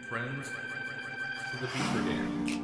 friends to the Beaver Dam.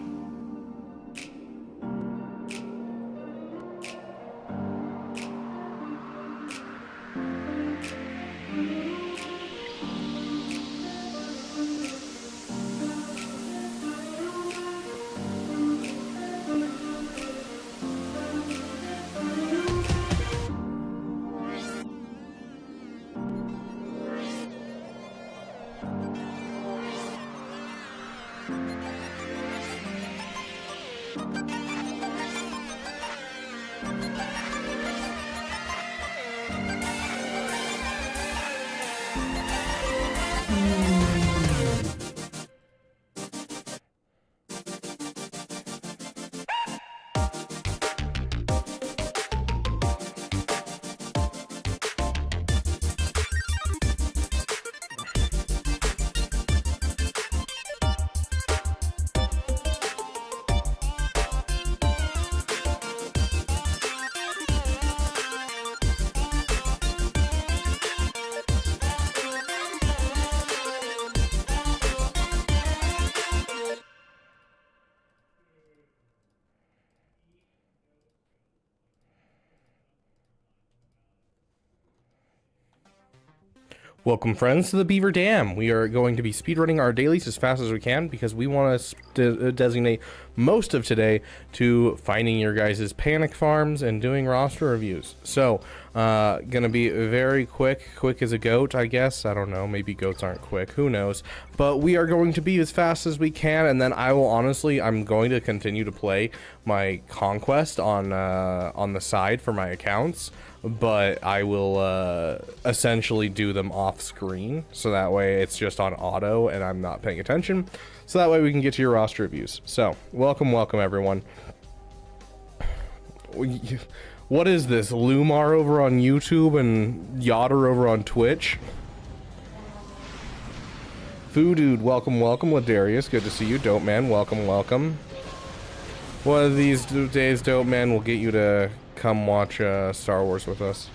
Welcome, friends, to the Beaver Dam. We are going to be speedrunning our dailies as fast as we can because we want to designate most of today to finding your guys' panic farms and doing roster reviews. So, gonna be very quick as a goat, I guess. I don't know, maybe goats aren't quick, who knows. But we are going to be as fast as we can, and then I will I'm going to continue to play my Conquest on the side for my accounts. But I will essentially do them off screen, so that way it's just on auto and I'm not paying attention, so that way we can get to your roster reviews. So welcome everyone. What is this, Lumar over on YouTube and Yotter over on Twitch? Foo Dude, welcome Ladarius, good to see you. Dope Man, welcome. One of these days, Dope Man will get you to come watch Star Wars with us.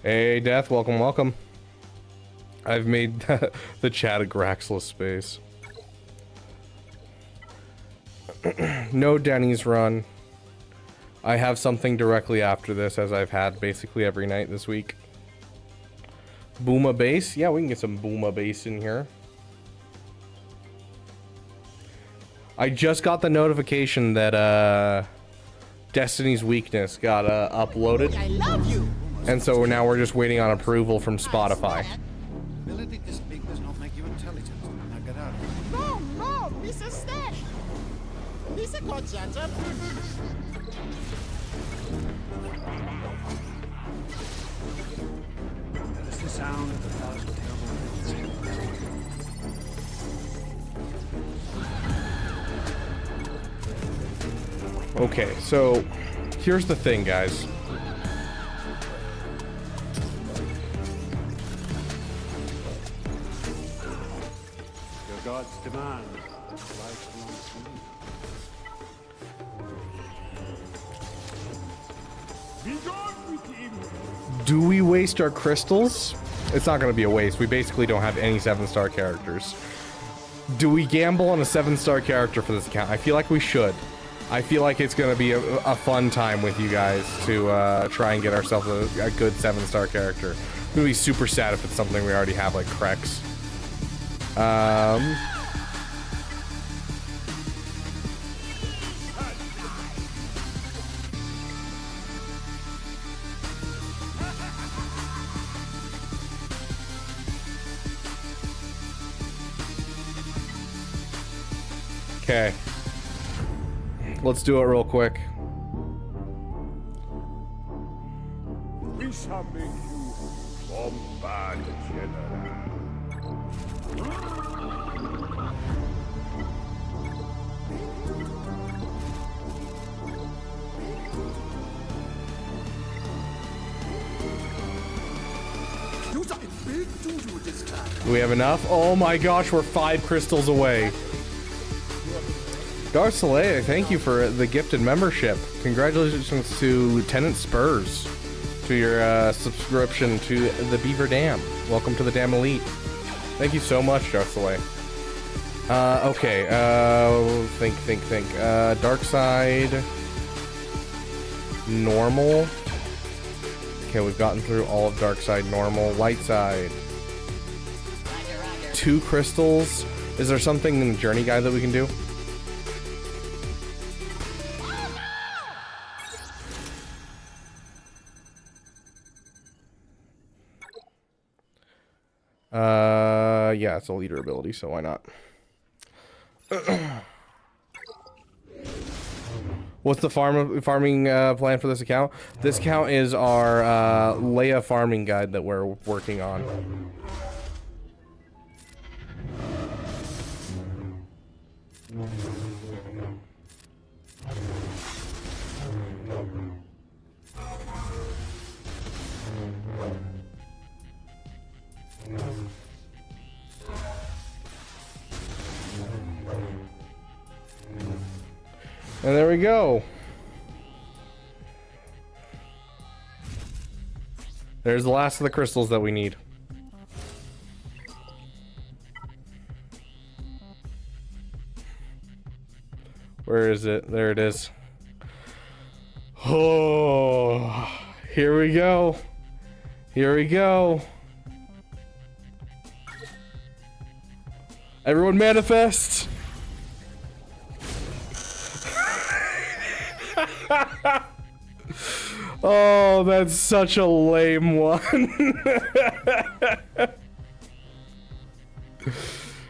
Hey Death, welcome. I've made the chat a Graxless space. No Denny's run. I have something directly after this, as I've had basically every night this week. Booma base? Yeah, we can get some Booma base in here. I just got the notification that Destiny's Weakness got uploaded. I love you. And so now we're just waiting on approval from Spotify. Ability this big does not make you intelligent. Now get out. No, this is Stash. This is called Janja. That is the sound of 1,000 terrible. Okay, so here's the thing, guys. Your God's demand. Life belongs to me. Do we waste our crystals? It's not going to be a waste. We basically don't have any 7-star characters. Do we gamble on a 7-star character for this account? I feel like we should. I feel like it's going to be a fun time with you guys to try and get ourselves a good 7-star character. I'm going to be super sad if it's something we already have, like Krex. Okay. Let's do it real quick. We shall make you bombard general. You are big doo-doo this time. Do we have enough? Oh my gosh, we're 5 crystals away. Darth Soleil, thank you for the gifted membership. Congratulations to Lieutenant Spurs to your subscription to the Beaver Dam. Welcome to the Dam Elite. Thank you so much, Darth Soleil. Okay, think. Dark side. Normal. Okay, we've gotten through all of dark side, normal. Light side. 2 crystals. Is there something in the journey guide that we can do? Yeah, it's a leader ability, so why not? What's the farming plan for this account? This account is our Leia farming guide that we're working on. And there we go. There's the last of the crystals that we need. Where is it? There it is. Oh, here we go. Here we go. Everyone manifest. Oh, that's such a lame one.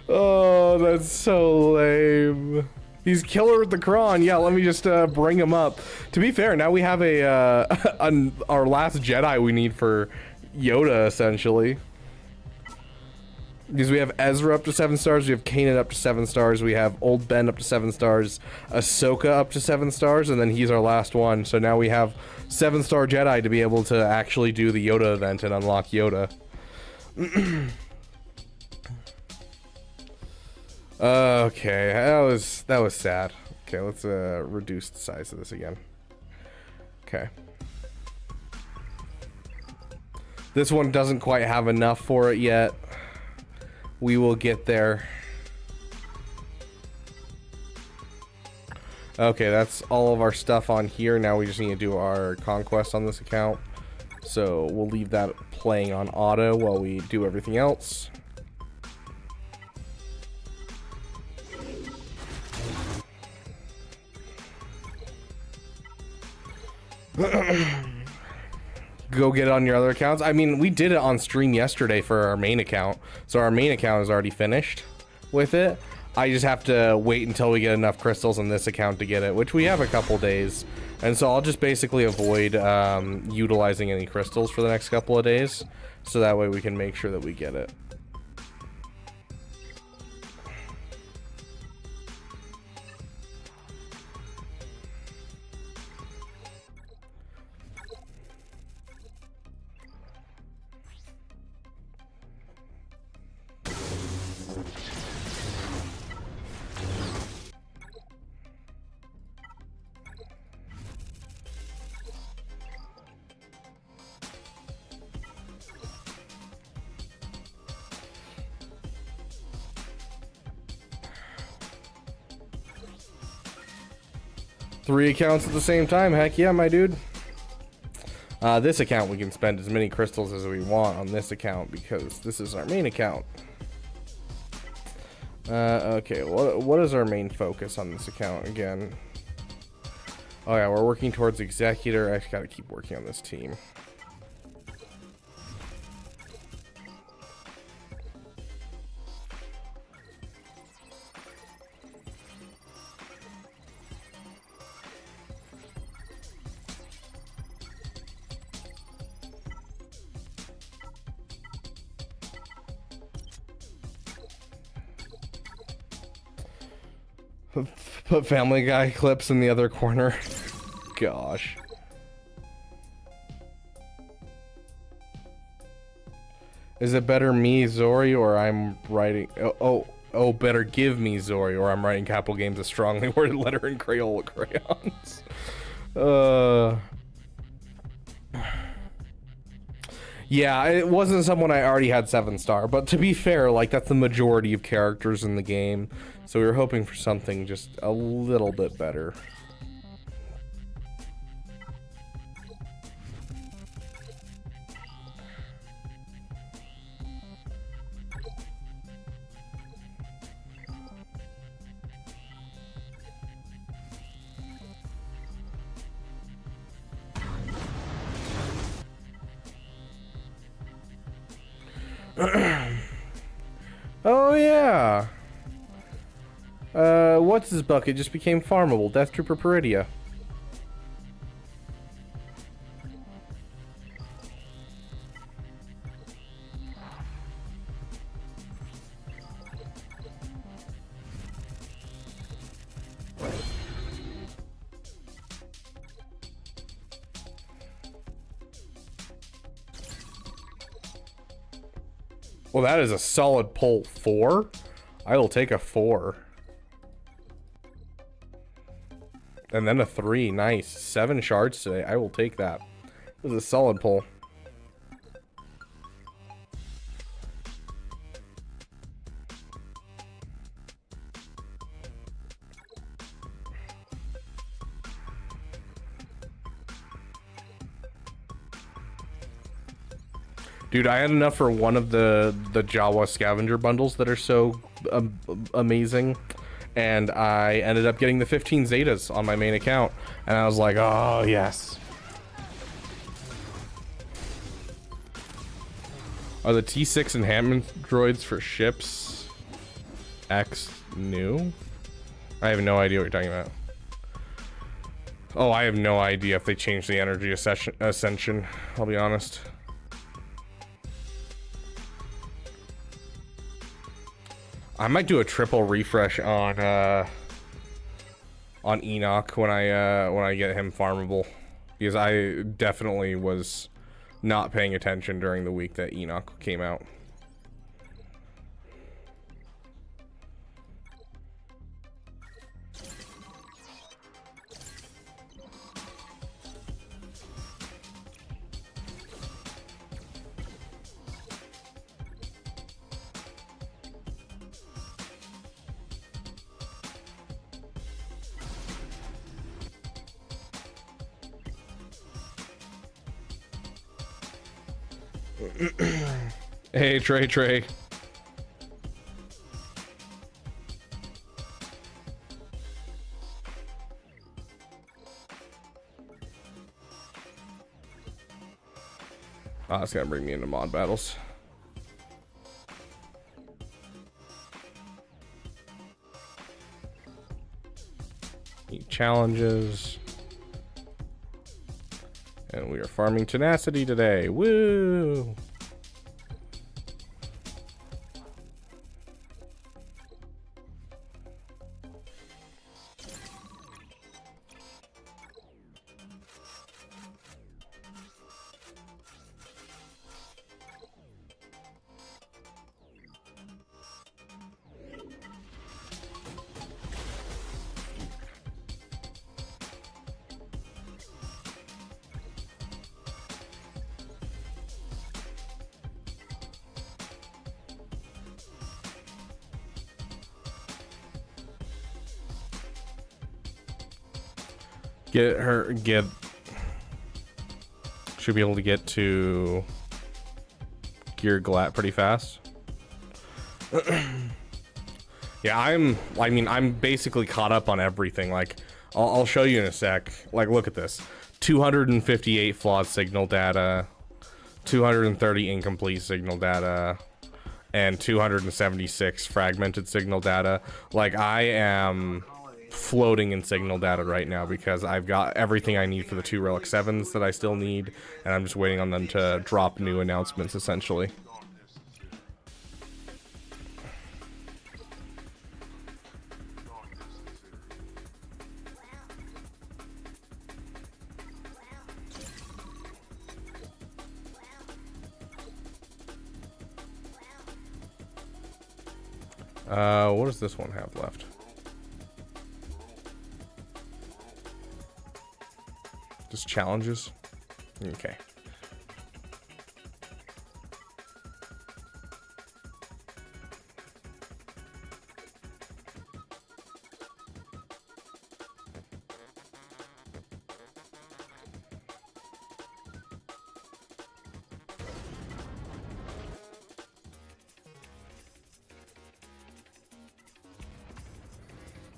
Oh, that's so lame. He's killer with the Kron. Yeah, let me just bring him up. To be fair, now we have a our last Jedi we need for Yoda, essentially. Because we have Ezra up to 7 stars, we have Kanan up to 7 stars, we have Old Ben up to 7 stars, Ahsoka up to 7 stars, and then he's our last one. So now we have 7-star Jedi to be able to actually do the Yoda event and unlock Yoda. Okay, that was sad. Okay, let's reduce the size of this again. Okay. This one doesn't quite have enough for it yet. We will get there. Okay, that's all of our stuff on here. Now we just need to do our Conquest on this account. So we'll leave that playing on auto while we do everything else. Go get it on your other accounts. I mean, we did it on stream yesterday for our main account, so our main account is already finished with it. I just have to wait until we get enough crystals on this account to get it, which we have a couple days, and so I'll just basically avoid utilizing any crystals for the next couple of days, so that way we can make sure that we get it. Three accounts at the same time, heck yeah, my dude. This account we can spend as many crystals as we want on this account because this is our main account. Okay, what is our main focus on this account again? Oh yeah, we're working towards Executor. I just gotta keep working on this team. Put Family Guy clips in the other corner. Gosh. Is it better me, Zori, or I'm writing... Oh, better give me, Zori, or I'm writing capital games a strongly worded letter in Crayola crayons. Yeah, it wasn't someone I already had 7-star, but to be fair, like, that's the majority of characters in the game, so we were hoping for something just a little bit better. Oh yeah. What's this bucket just became farmable? Death Trooper Peridia. Well, that is a solid pull. 4? I will take a 4. And then a 3. Nice. 7 shards today. I will take that. This is a solid pull. Dude, I had enough for one of the Jawa scavenger bundles that are so amazing, and I ended up getting the 15 Zetas on my main account, and I was like, oh yes. Are the T6 enhancement droids for ships X new? I have no idea what you're talking about. Oh, I have no idea if they changed the energy ascension, I'll be honest. I might do a triple refresh on Enoch when I get him farmable, because I definitely was not paying attention during the week that Enoch came out. Hey, Trey. Oh, it's gonna bring me into mod battles. Need challenges. And we are farming tenacity today. Woo! Should be able to get to Gear Glat pretty fast. Yeah, I'm basically caught up on everything. Like, I'll show you in a sec. Like, look at this. 258 flawed signal data, 230 incomplete signal data, and 276 fragmented signal data. Like, I am floating in signal data right now because I've got everything I need for the 2 Relic 7s that I still need, and I'm just waiting on them to drop new announcements, essentially. What does this one have left? Just challenges? Okay.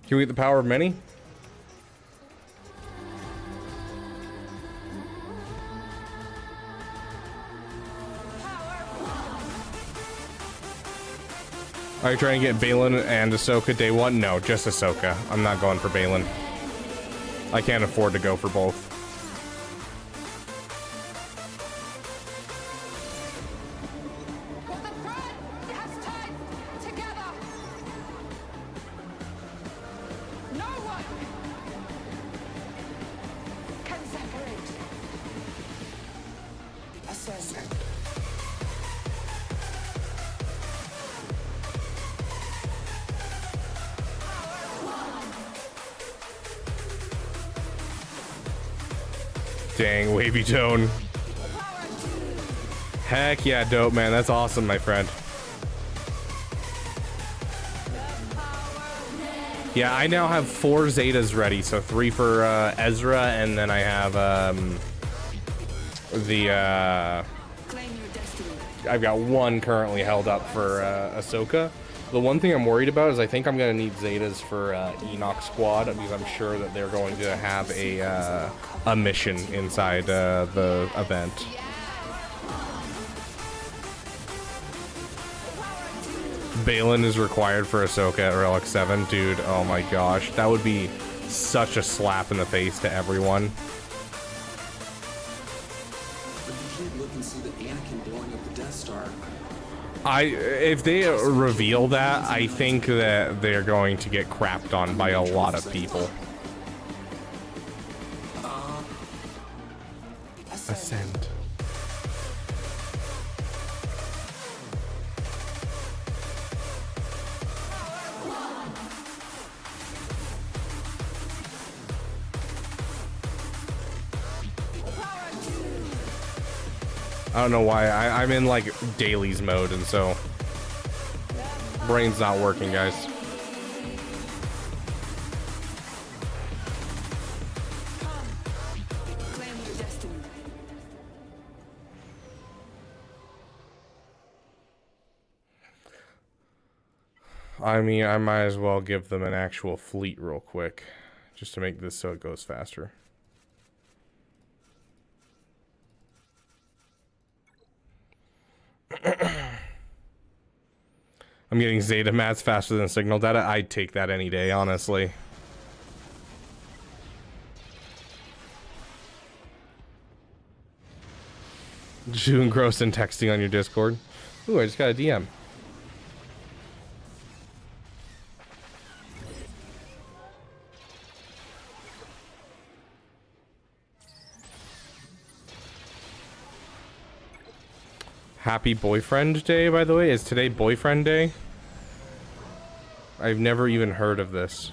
Can we get the power of many? Are you trying to get Balin and Ahsoka day one? No, just Ahsoka. I'm not going for Balin. I can't afford to go for both. Dang, wavy tone. Heck yeah, dope, man. That's awesome, my friend. Yeah, I now have 4 Zetas ready, so 3 for Ezra, and then I have I've got 1 currently held up for Ahsoka. The one thing I'm worried about is I think I'm gonna need Zetas for Enoch Squad, because I'm sure that they're going to have a mission inside the event. Balin is required for Ahsoka at Relic 7. Dude, oh my gosh. That would be such a slap in the face to everyone. If they reveal that, I think that they're going to get crapped on by a lot of people. Ascend. I don't know why. I'm in like dailies mode, and so brain's not working, guys. I mean, I might as well give them an actual fleet real quick, just to make this so it goes faster. I'm getting Zeta mats faster than signal data. I'd take that any day, honestly. You engrossed in texting on your Discord? Ooh, I just got a DM. Happy Boyfriend Day, by the way. Is today Boyfriend Day? I've never even heard of this.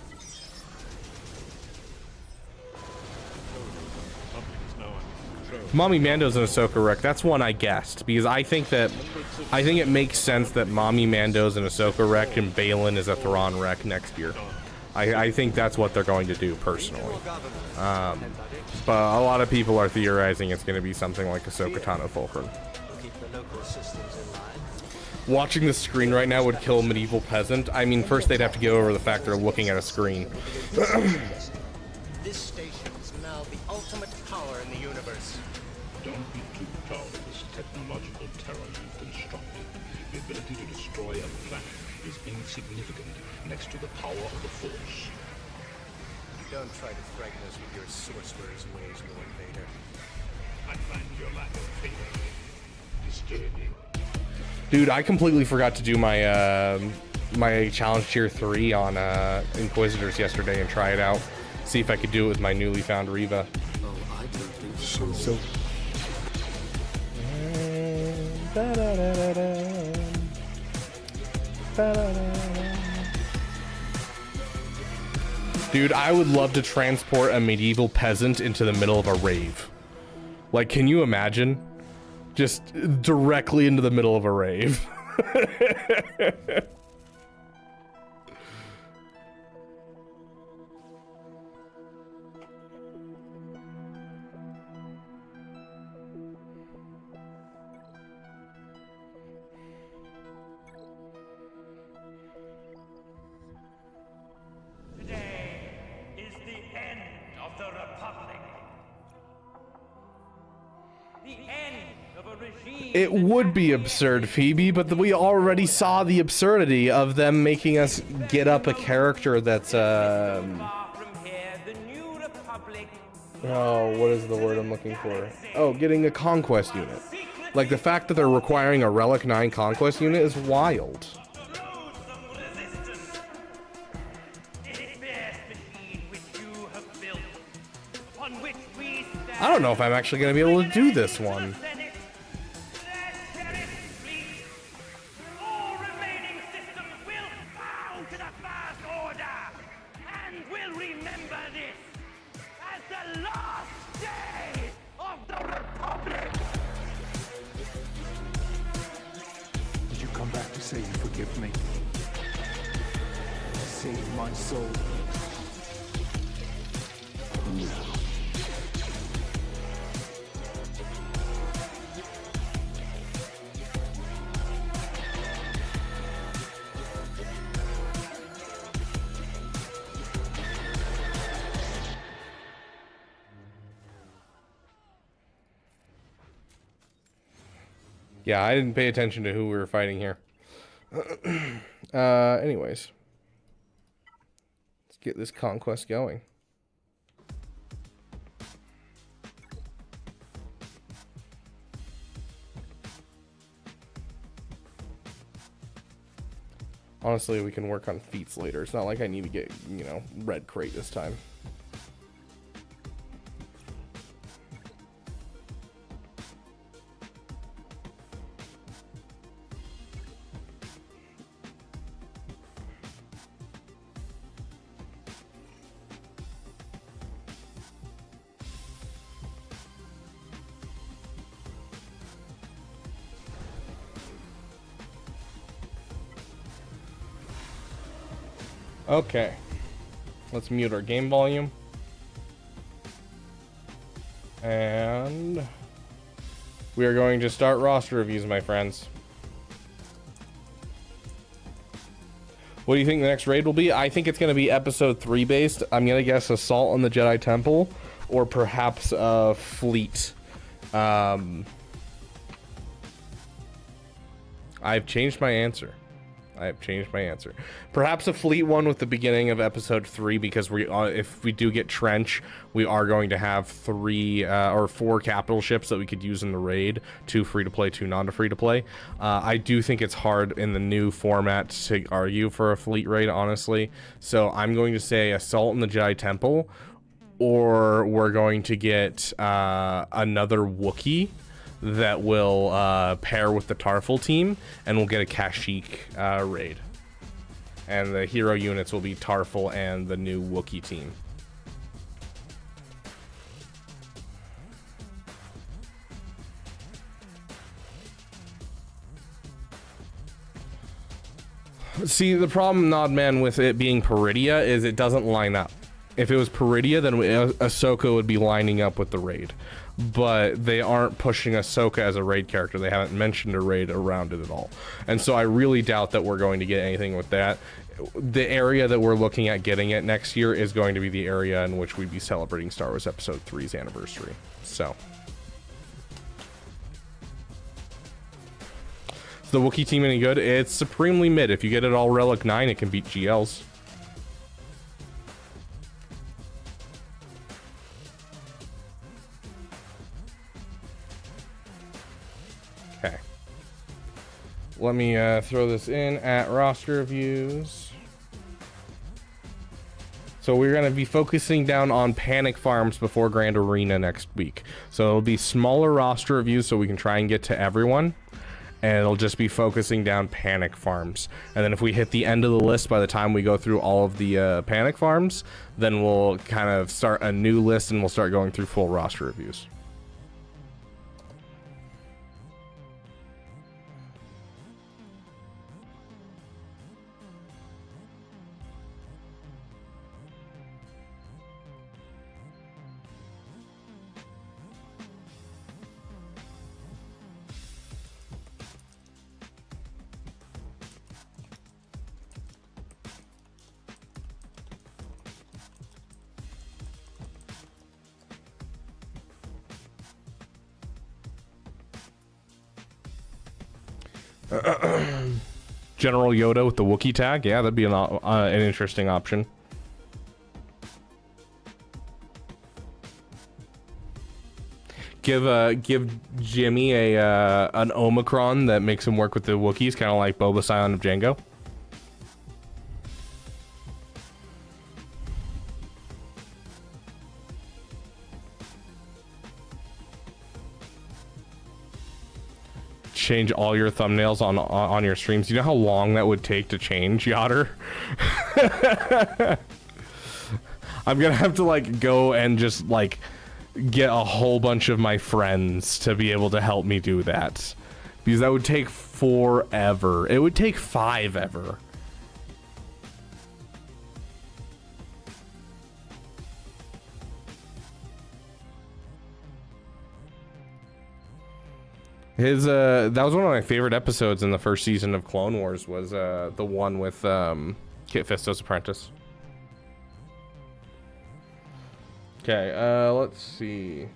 Mommy Mando's an Ahsoka wreck. That's one I guessed, because I think it makes sense that Mommy Mando's an Ahsoka wreck and Balin is a Thrawn wreck next year. I think that's what they're going to do, personally. But a lot of people are theorizing it's going to be something like Ahsoka Tano Fulcrum. Watching the screen right now would kill medieval peasant. I mean, first they'd have to get over the fact they're looking at a screen. This station is now the ultimate power in the universe. Don't be too proud of this technological terror you've constructed. The ability to destroy a planet is insignificant next to the power of the Force. Don't try to frighten us with your sorcerer's ways, Lord Vader. I find your lack of faith disturbing. Dude, I completely forgot to do my my challenge tier 3 on Inquisitors yesterday and try it out. See if I could do it with my newly found Reva. Oh, I don't think So. Da-da-da-da-da. Da-da-da-da. Dude, I would love to transport a medieval peasant into the middle of a rave. Like, can you imagine? Just directly into the middle of a rave. It would be absurd, Phoebe, but we already saw the absurdity of them making us get up a character that's, oh, what is the word I'm looking for? Oh, getting a Conquest unit. Like, the fact that they're requiring a Relic 9 Conquest unit is wild. I don't know if I'm actually going to be able to do this one. Say you forgive me. Save my soul. No. Yeah, I didn't pay attention to who we were fighting here. Anyways, let's get this conquest going. Honestly, we can work on feats later. It's not like I need to get, you know, red crate this time. Okay, let's mute our game volume. And we are going to start roster reviews, my friends. What do you think the next raid will be? I think it's going to be episode 3 based. I'm going to guess Assault on the Jedi Temple or perhaps a Fleet. I've changed my answer. Perhaps a Fleet one with the beginning of episode 3, because we if we do get Trench, we are going to have 3 or 4 capital ships that we could use in the raid, 2 free to play, 2 non free to play. I do think it's hard in the new format to argue for a Fleet raid, honestly. So I'm going to say Assault on the Jedi Temple, or we're going to get another Wookiee that will pair with the Tarful team, and we'll get a Kashyyyk raid. And the hero units will be Tarful and the new Wookiee team. See, the problem, Nodman, with it being Peridia is it doesn't line up. If it was Peridia, then Ahsoka would be lining up with the raid. But they aren't pushing Ahsoka as a raid character. They haven't mentioned a raid around it at all. And so I really doubt that we're going to get anything with that. The area that we're looking at getting it next year is going to be the area in which we'd be celebrating Star Wars Episode 3's anniversary. So. Is the Wookiee team any good? It's supremely mid. If you get it all Relic 9, it can beat GLs. Okay. Let me throw this in at roster reviews. So we're going to be focusing down on panic farms before Grand Arena next week. So it'll be smaller roster reviews so we can try and get to everyone. and it'll just be focusing down panic farms. And then if we hit the end of the list by the time we go through all of the panic farms, then we'll kind of start a new list and we'll start going through full roster reviews. General Yoda with the Wookiee tag, yeah, that'd be an interesting option. Give Jimmy an Omicron that makes him work with the Wookiees, kind of like Boba Scion of Jango. Change all your thumbnails on your streams. You know how long that would take to change, Yotter? I'm gonna have to like go and just like get a whole bunch of my friends to be able to help me do that, because that would take forever. It would take 5 ever. That was one of my favorite episodes in the first season of Clone Wars, was the one with Kit Fisto's apprentice. Okay, let's see.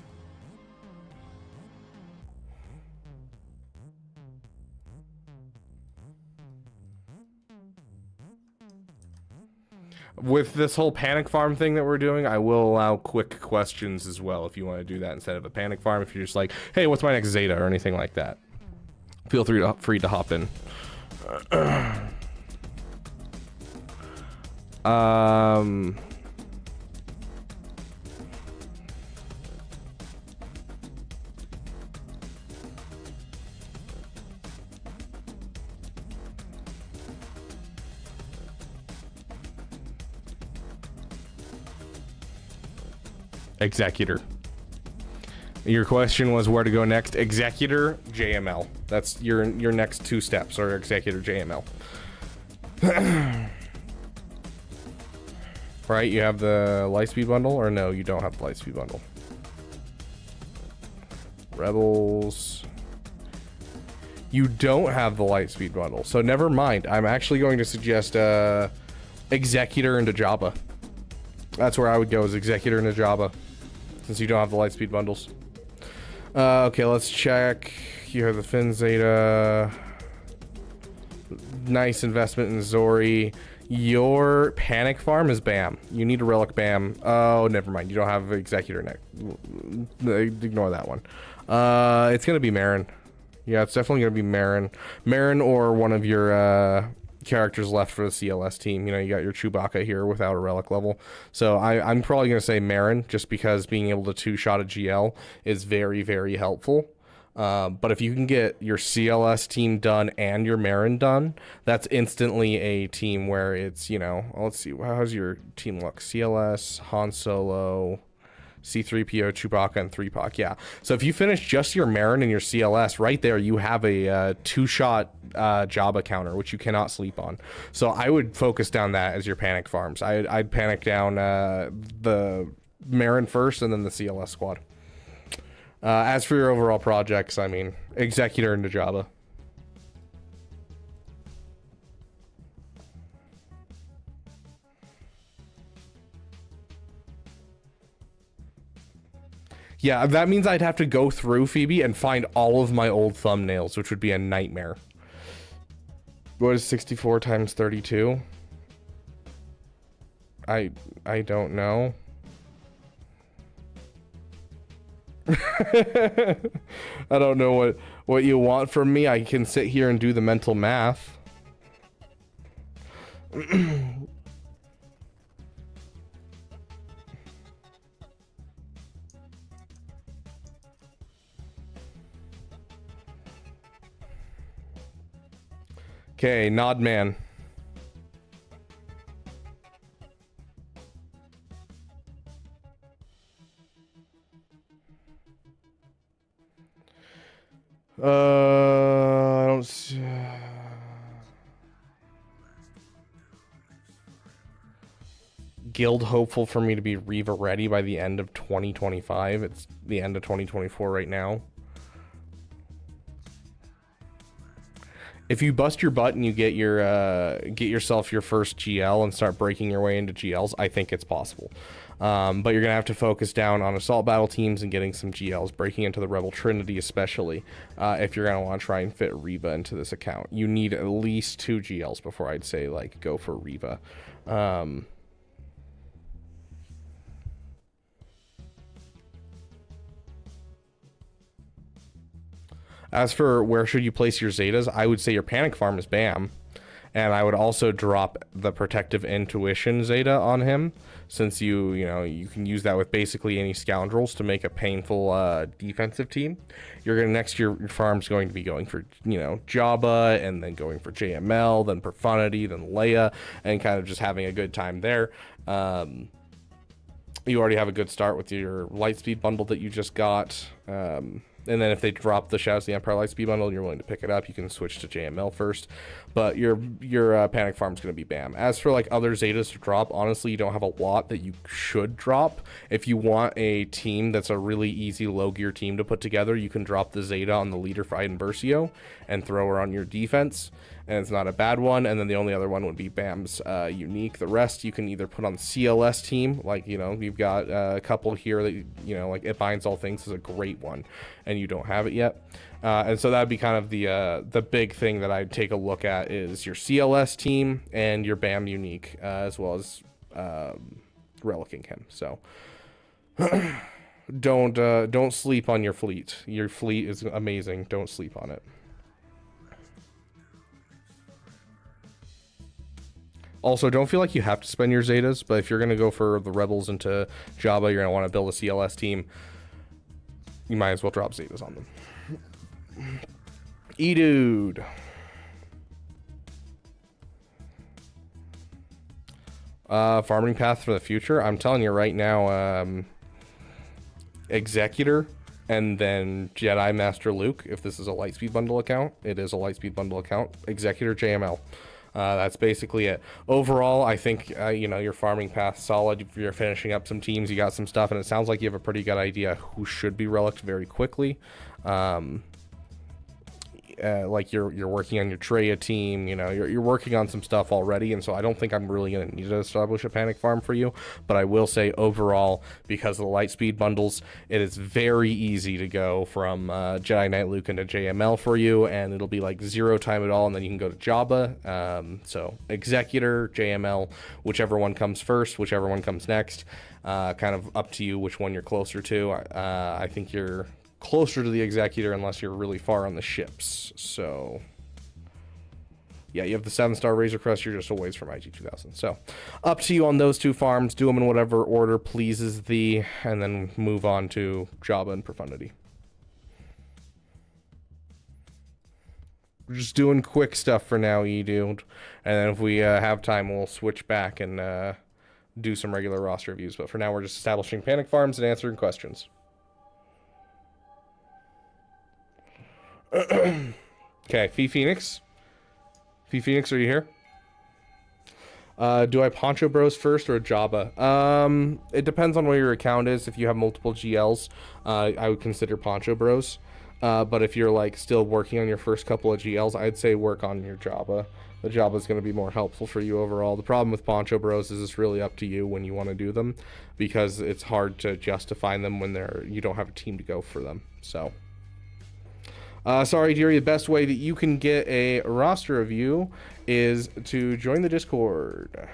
With this whole panic farm thing that we're doing, I will allow quick questions as well if you want to do that instead of a panic farm. If you're just like, hey, what's my next Zeta or anything like that, feel free to hop in. Executor. Your question was where to go next. Executor, JML. That's your next 2 steps, or Executor, JML. Right, you have the Lightspeed bundle, or no, you don't have the Lightspeed bundle. Rebels. You don't have the Lightspeed bundle, so never mind. I'm actually going to suggest Executor into Jabba. That's where I would go, is Executor into Jabba, since you don't have the Lightspeed bundles. Okay, let's check. You have the Finn Zeta. Nice investment in Zori. Your panic farm is Bam. You need a relic Bam. Oh, never mind. You don't have Executor next. Ignore that one. It's gonna be Marin. Yeah, it's definitely gonna be Marin. Marin or one of your characters left for the CLS team. You know, you got your Chewbacca here without a relic level. So I'm probably gonna say Marin, just because being able to 2-shot a GL is very, very helpful. But if you can get your CLS team done and your Marin done, that's instantly a team where it's, you know, let's see, how's your team look? CLS, Han Solo, C-3PO, Chewbacca, and 3POC. Yeah. So if you finish just your Marin and your CLS, right there, you have a 2-shot Jabba counter, which you cannot sleep on. So I would focus down that as your panic farms. I'd panic down the Marin first and then the CLS squad. As for your overall projects, I mean, Executor into Jabba. Yeah, that means I'd have to go through, Phoebe, and find all of my old thumbnails, which would be a nightmare. What is 64 times 32? I don't know. I don't know what you want from me. I can sit here and do the mental math. Okay, Nod Man. I don't see. Guild hopeful for me to be Reva ready by the end of 2025. It's the end of 2024 right now. If you bust your butt and you get yourself your first GL and start breaking your way into GLs, I think it's possible. But you're gonna have to focus down on assault battle teams and getting some GLs, breaking into the Rebel Trinity especially. If you're gonna want to try and fit Reva into this account, you need at least 2 GLs before I'd say like go for Reva. As for where should you place your Zetas, I would say your Panic Farm is BAM. And I would also drop the Protective Intuition Zeta on him, since you can use that with basically any scoundrels to make a painful defensive team. Next your farm's going to be going for Jabba, and then going for JML, then Profundity, then Leia, and kind of just having a good time there. You already have a good start with your Lightspeed bundle that you just got. And then if they drop the Shadows of the Empire Lightspeed bundle and you're willing to pick it up, you can switch to JML first. But your Panic Farm is going to be BAM. As for like other Zetas to drop, honestly, you don't have a lot that you should drop. If you want a team that's a really easy low gear team to put together, you can drop the Zeta on the leader for Iden Versio and throw her on your defense. And it's not a bad one. And then the only other one would be BAM's unique. The rest you can either put on CLS team, like you've got a couple here that like It Binds All Things is a great one, and you don't have it yet. And so that'd be kind of the big thing that I'd take a look at is your CLS team and your BAM unique, as well as relicking him. So don't sleep on your fleet. Your fleet is amazing. Don't sleep on it. Also, don't feel like you have to spend your Zetas, but if you're going to go for the Rebels into Jabba, you're going to want to build a CLS team, you might as well drop Zetas on them. E-Dude. Farming path for the future. I'm telling you right now, Executor and then Jedi Master Luke. If this is a Lightspeed bundle account, it is a Lightspeed bundle account. Executor JML. That's basically it. Overall, I think, your farming path solid. You're finishing up some teams, you got some stuff, and it sounds like you have a pretty good idea who should be relicked very quickly. Like you're working on your Treya team, you're working on some stuff already, and so I don't think I'm really going to need to establish a Panic Farm for you, but I will say overall, because of the Lightspeed bundles, it is very easy to go from Jedi Knight Luke into JML for you, and it'll be like 0 time at all, and then you can go to Jabba. So Executor, JML, whichever one comes first, whichever one comes next, kind of up to you which one you're closer to. I think you're closer to the Executor unless you're really far on the ships. So yeah, you have the 7-star Razor Crest, you're just a ways from IG 2000. So up to you on those 2 farms. Do them in whatever order pleases thee, and then move on to Jabba and Profundity. We're just doing quick stuff for now, E-Dude, and then if we have time, we'll switch back and do some regular roster reviews. But for now, we're just establishing Panic Farms and answering questions. Okay, Fee Phoenix. Fee Phoenix, are you here? Do I Poncho Bros first or Jabba? It depends on where your account is. If you have multiple GLs, I would consider Poncho Bros. But if you're like still working on your first couple of GLs, I'd say work on your Jabba. The Jabba is going to be more helpful for you overall. The problem with Poncho Bros is it's really up to you when you want to do them, because it's hard to justify them when you don't have a team to go for them. So sorry, dearie, the best way that you can get a roster review is to join the Discord.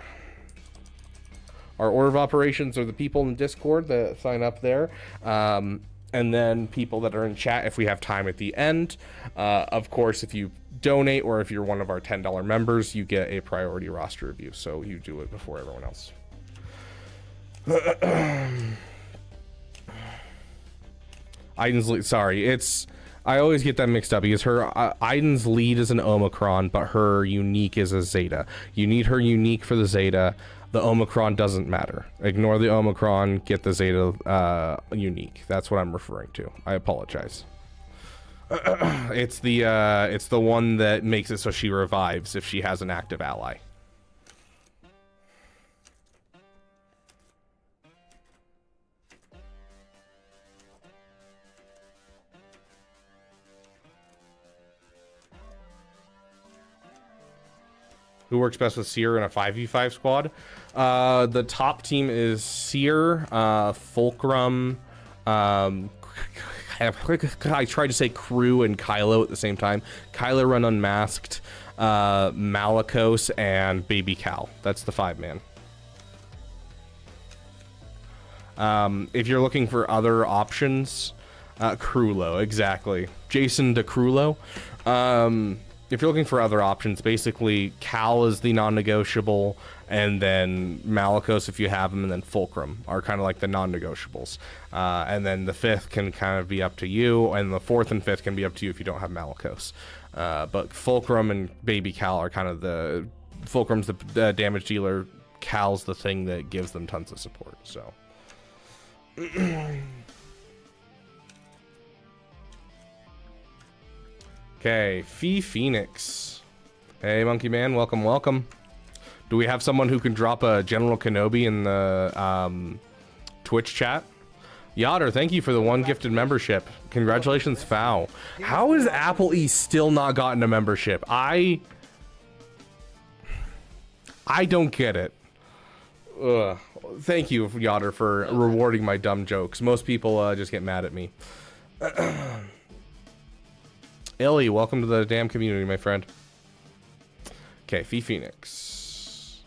Our order of operations are the people in the Discord that sign up there, and then people that are in chat if we have time at the end. Of course, if you donate or if you're one of our $10 members, you get a priority roster review, so you do it before everyone else. Sorry, it's I always get that mixed up because her Aiden's lead is an Omicron, but her unique is a Zeta. You need her unique for the Zeta. The Omicron doesn't matter. Ignore the Omicron, get the Zeta unique. That's what I'm referring to. I apologize. It's the one that makes it so she revives if she has an active ally. Who works best with Seer in a 5v5 squad? The top team is Seer, Fulcrum, I tried to say Crew and Kylo at the same time. Kylo Ren Unmasked, Malicos, and Baby Cal. That's the 5-man. If you're looking for other options, Crulo, exactly. Jason DeCrulo. If you're looking for other options, basically Cal is the non-negotiable, and then Malicos if you have them, and then Fulcrum are kind of like the non-negotiables. And then the 5th can kind of be up to you, and the 4th and 5th can be up to you if you don't have Malicos. But Fulcrum and Baby Cal are kind of the... Fulcrum's the damage dealer, Cal's the thing that gives them tons of support, so... Okay, Fee Phoenix. Hey, Monkey Man, welcome, welcome. Do we have someone who can drop a General Kenobi in the Twitch chat? Yoder, thank you for the 1 gifted membership. Congratulations, Fow. How has Apple E still not gotten a membership? I don't get it. Ugh. Thank you, Yoder, for rewarding my dumb jokes. Most people just get mad at me. Ellie, welcome to the damn community, my friend. Okay, Fee Phoenix.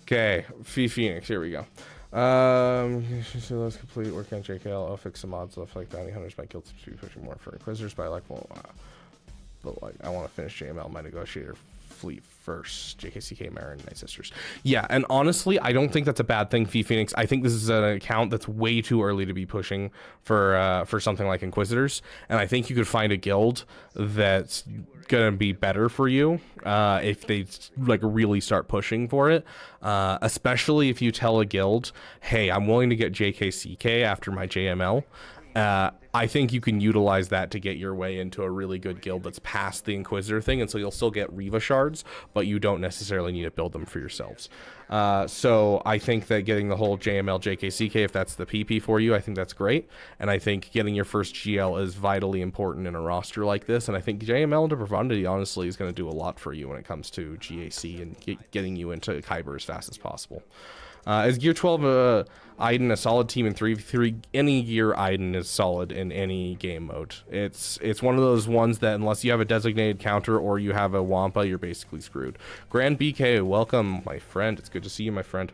Okay, Fee Phoenix, here we go. So let's complete work on JKL. I'll fix some mods left like bounty hunters. My guild seems to be pushing more for inquisitors, but I like, well, but like I want to finish JML, my negotiator fleet first. JKCK, Marin, Night Sisters. Yeah, and honestly, I don't think that's a bad thing, Fee Phoenix. I think this is an account that's way too early to be pushing for something like Inquisitors, and I think you could find a guild that's gonna be better for you if they like really start pushing for it. Especially if you tell a guild, hey, I'm willing to get JKCK after my JML. I think you can utilize that to get your way into a really good guild that's past the Inquisitor thing, and so you'll still get Riva shards, but you don't necessarily need to build them for yourselves. So I think that getting the whole JML, JKCK, if that's the PP for you, I think that's great, and I think getting your first GL is vitally important in a roster like this, and I think JML into Profundity, honestly, is going to do a lot for you when it comes to GAC and getting you into Kyber as fast as possible. Is Gear 12 Aiden a solid team in 3v3? Any Gear Aiden is solid in any game mode. It's one of those ones that unless you have a designated counter or you have a Wampa, you're basically screwed. Grand BK, welcome, my friend. It's good to see you, my friend.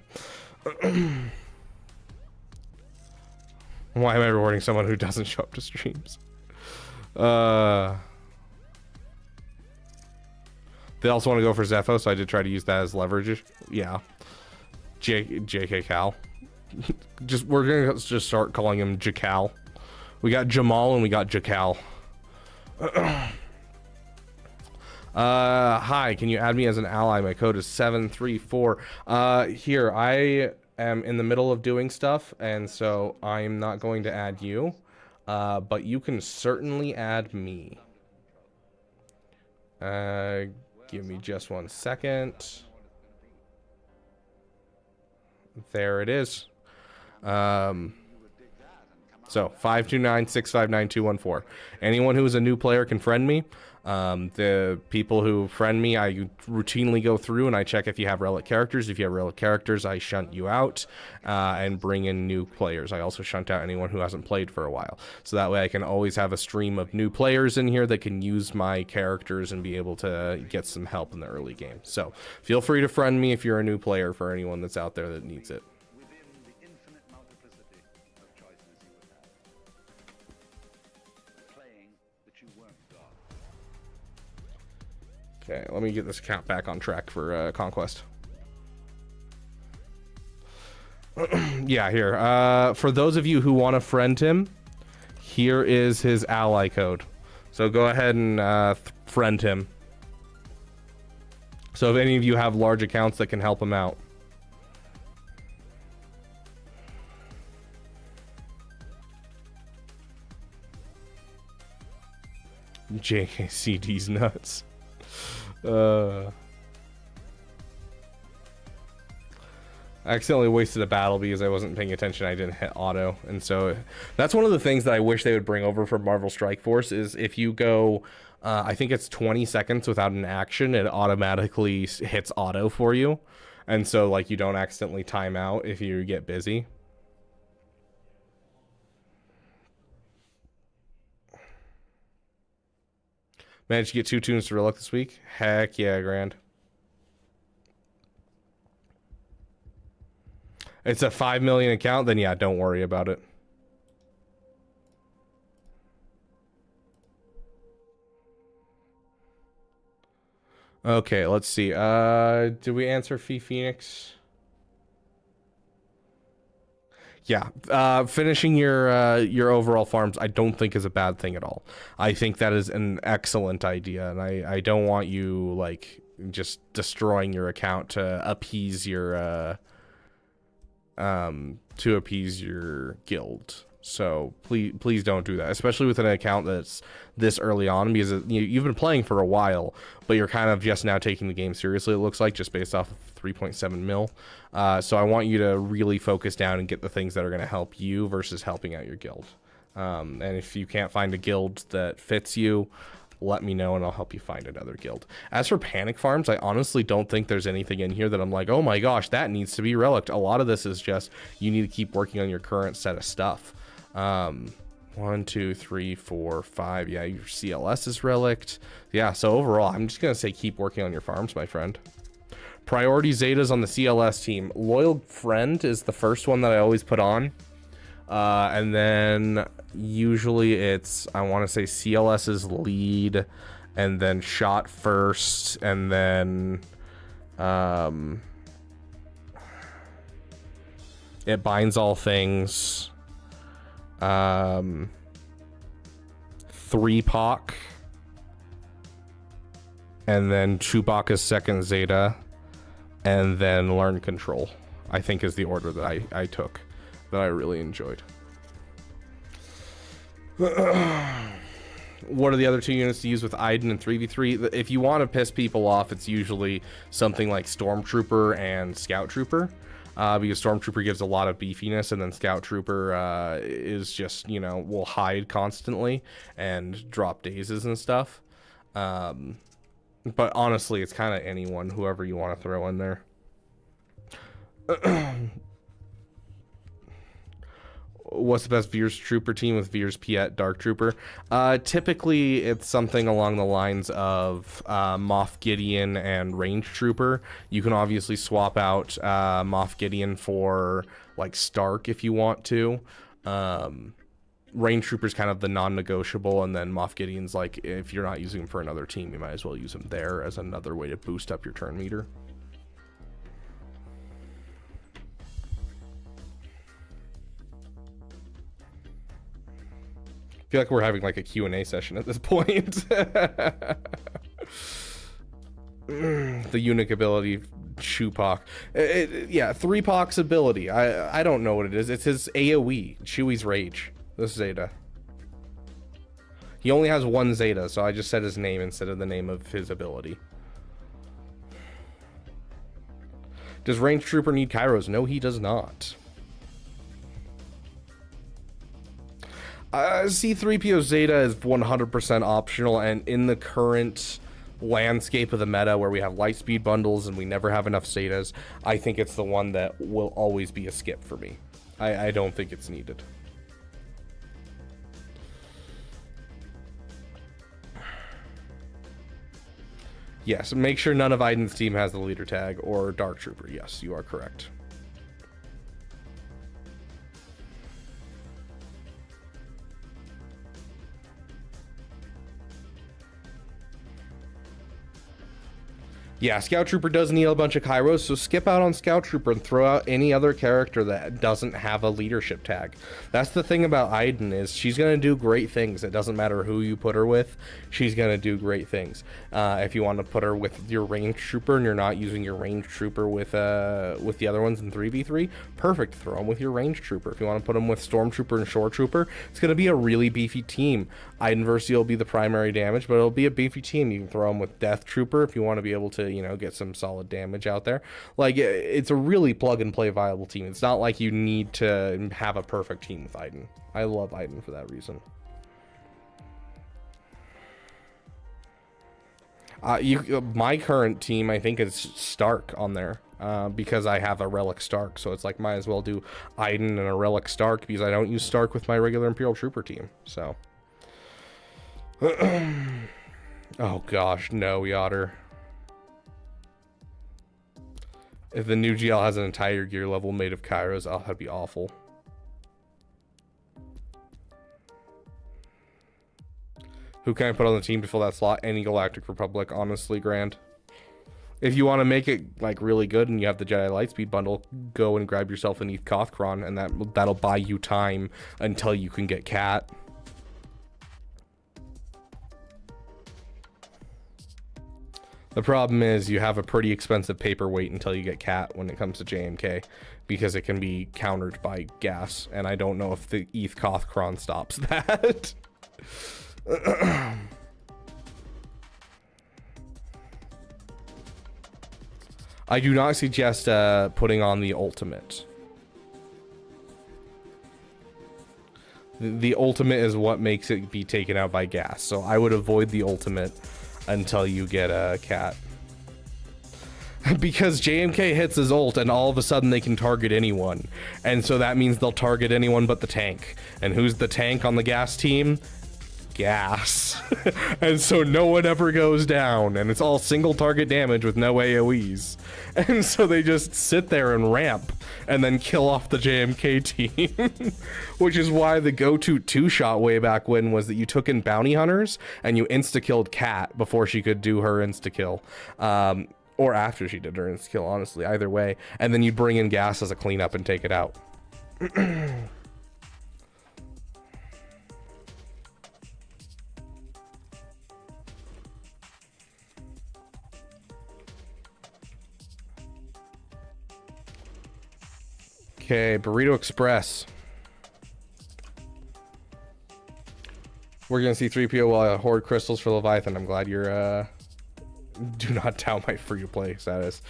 Why am I rewarding someone who doesn't show up to streams? They also want to go for Zepho, so I did try to use that as leverage. Yeah. JK Cal. We're gonna just start calling him Jacal. We got Jamal and we got Jacal. Hi, can you add me as an ally? My code is 734. Here, I am in the middle of doing stuff, and so I'm not going to add you. But you can certainly add me. Give me just 1 second. There it is. So 529-659-214. Anyone who is a new player can friend me. The people who friend me, I routinely go through and I check if you have relic characters. If you have relic characters, I shunt you out and bring in new players. I also shunt out anyone who hasn't played for a while. So that way I can always have a stream of new players in here that can use my characters and be able to get some help in the early game. So feel free to friend me if you're a new player for anyone that's out there that needs it. Okay, let me get this account back on track for Conquest. Yeah, here. For those of you who want to friend him, here is his ally code. So go ahead and friend him. So if any of you have large accounts that can help him out. JKCD's nuts. I accidentally wasted a battle because I wasn't paying attention. I didn't hit auto, and so that's one of the things that I wish they would bring over for Marvel Strike Force is if you go, I think it's 20 seconds without an action, it automatically hits auto for you, and so like you don't accidentally time out if you get busy. Managed to get 2 tunes to Relic this week? Heck yeah, grand. It's a 5 million account, then yeah, don't worry about it. Okay, let's see. Did we answer Fee Phoenix? Yeah, finishing your overall farms, I don't think is a bad thing at all. I think that is an excellent idea, and I don't want you like just destroying your account to appease your guild. So please don't do that, especially with an account that's this early on, because you've been playing for a while, but you're kind of just now taking the game seriously, it looks like, just based off of 3.7 mil. So I want you to really focus down and get the things that are going to help you versus helping out your guild. And if you can't find a guild that fits you, let me know and I'll help you find another guild. As for panic farms, I honestly don't think there's anything in here that I'm like, oh my gosh, that needs to be relicked. A lot of this is just you need to keep working on your current set of stuff. 1, 2, 3, 4, 5. Yeah, your CLS is relicked. Yeah, so overall, I'm just gonna say keep working on your farms, my friend. Priority Zetas on the CLS team. Loyal Friend is the first one that I always put on. And then usually it's, I want to say CLS's lead, and then shot first, and then it binds all things. 3 Poc, and then Chewbacca's second Zeta, and then Learn Control, I think is the order that I took, that I really enjoyed. What are the other 2 units to use with Iden and 3v3? If you want to piss people off, it's usually something like Stormtrooper and Scout Trooper, because Stormtrooper gives a lot of beefiness, and then Scout Trooper is just, you know, will hide constantly and drop dazes and stuff. But honestly, it's kind of anyone, whoever you want to throw in there. What's the best Veers Trooper team with Veers, Piet, Dark Trooper? Typically, it's something along the lines of Moff Gideon and Range Trooper. You can obviously swap out Moff Gideon for like Stark if you want to. Range Trooper's kind of the non-negotiable, and then Moff Gideon's like, if you're not using him for another team, you might as well use him there as another way to boost up your turn meter. I feel like we're having like a Q&A session at this point. The unique ability, Chewpoc. Yeah, 3 Poc's ability. I don't know what it is. It's his AoE, Chewie's Rage. This Zeta. He only has 1 Zeta, so I just said his name instead of the name of his ability. Does Range Trooper need Kairos? No, he does not. C-3PO Zeta is 100% optional, and in the current landscape of the meta where we have light speed bundles and we never have enough Zetas, I think it's the one that will always be a skip for me. I don't think it's needed. Yes, make sure none of Iden's team has the leader tag or Dark Trooper. Yes, you are correct. Yeah, Scout Trooper does need a bunch of Kairos, so skip out on Scout Trooper and throw out any other character that doesn't have a leadership tag. That's the thing about Iden, is she's going to do great things. It doesn't matter who you put her with, she's going to do great things. If you want to put her with your Ranged Trooper and you're not using your Ranged Trooper with the other ones in 3v3, perfect, throw them with your Ranged Trooper. If you want to put them with Stormtrooper and Shore Trooper, it's going to be a really beefy team. Iden Versio will be the primary damage, but it'll be a beefy team. You can throw them with Death Trooper if you want to be able to, you know, get some solid damage out there. Like, it's a really plug and play viable team. It's not like you need to have a perfect team with Iden. I love Iden for that reason. My current team, I think, is Stark on there, because I have a Relic Stark, so it's like, might as well do Iden and a Relic Stark, because I don't use Stark with my regular Imperial Trooper team. So oh gosh, no, Yotter. If the new GL has an entire gear level made of Kairos, oh, that'd be awful. Who can I put on the team to fill that slot? Any Galactic Republic, honestly, Grand. If you want to make it like really good and you have the Jedi Lightspeed bundle, go and grab yourself an Eth Kothkron, and that'll buy you time until you can get Cat. The problem is you have a pretty expensive paperweight until you get Cat when it comes to JMK, because it can be countered by gas, and I don't know if the Eth Kothkron stops that. I do not suggest putting on the ultimate. The ultimate is what makes it be taken out by gas, so I would avoid the ultimate until you get a Cat. Because JMK hits his ult and all of a sudden they can target anyone, and so that means they'll target anyone but the tank. And who's the tank on the gas team? Gas. And so no one ever goes down, and it's all single target damage with no AoEs. And so they just sit there and ramp and then kill off the JMK team. Which is why the go-to two-shot way back when was that you took in bounty hunters and you insta-killed Cat before she could do her insta-kill. Or after she did her insta-kill, honestly, either way. And then you'd bring in gas as a cleanup and take it out. Okay, Burrito Express. We're gonna see 3PO while I hoard crystals for Leviathan. I'm glad you're do not doubt my free-to-play status.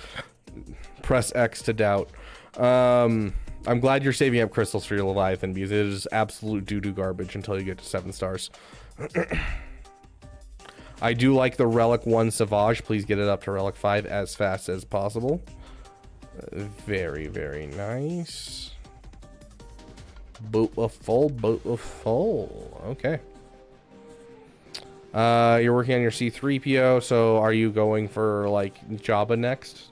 Press X to doubt. I'm glad you're saving up crystals for your Leviathan, because it is absolute doo-doo garbage until you get to 7 stars. I do like the Relic 1 Savage. Please get it up to Relic 5 as fast as possible. Very, very nice. Beautiful, beautiful. Okay. You're working on your C3PO, so are you going for like Jabba next?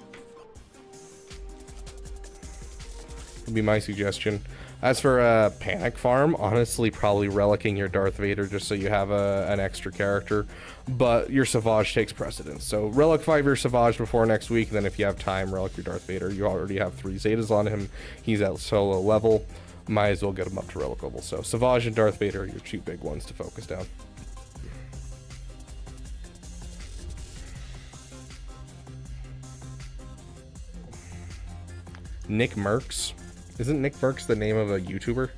Would be my suggestion. As for Panic Farm, honestly, probably relicking your Darth Vader just so you have an extra character. But your Savage takes precedence. So relic 5 your Savage before next week, and then if you have time, relic your Darth Vader. You already have 3 Zetas on him. He's at solo level. Might as well get him up to relic level. So Savage and Darth Vader are your 2 big ones to focus down. Nick Merckx. Isn't Nick Merckx the name of a YouTuber?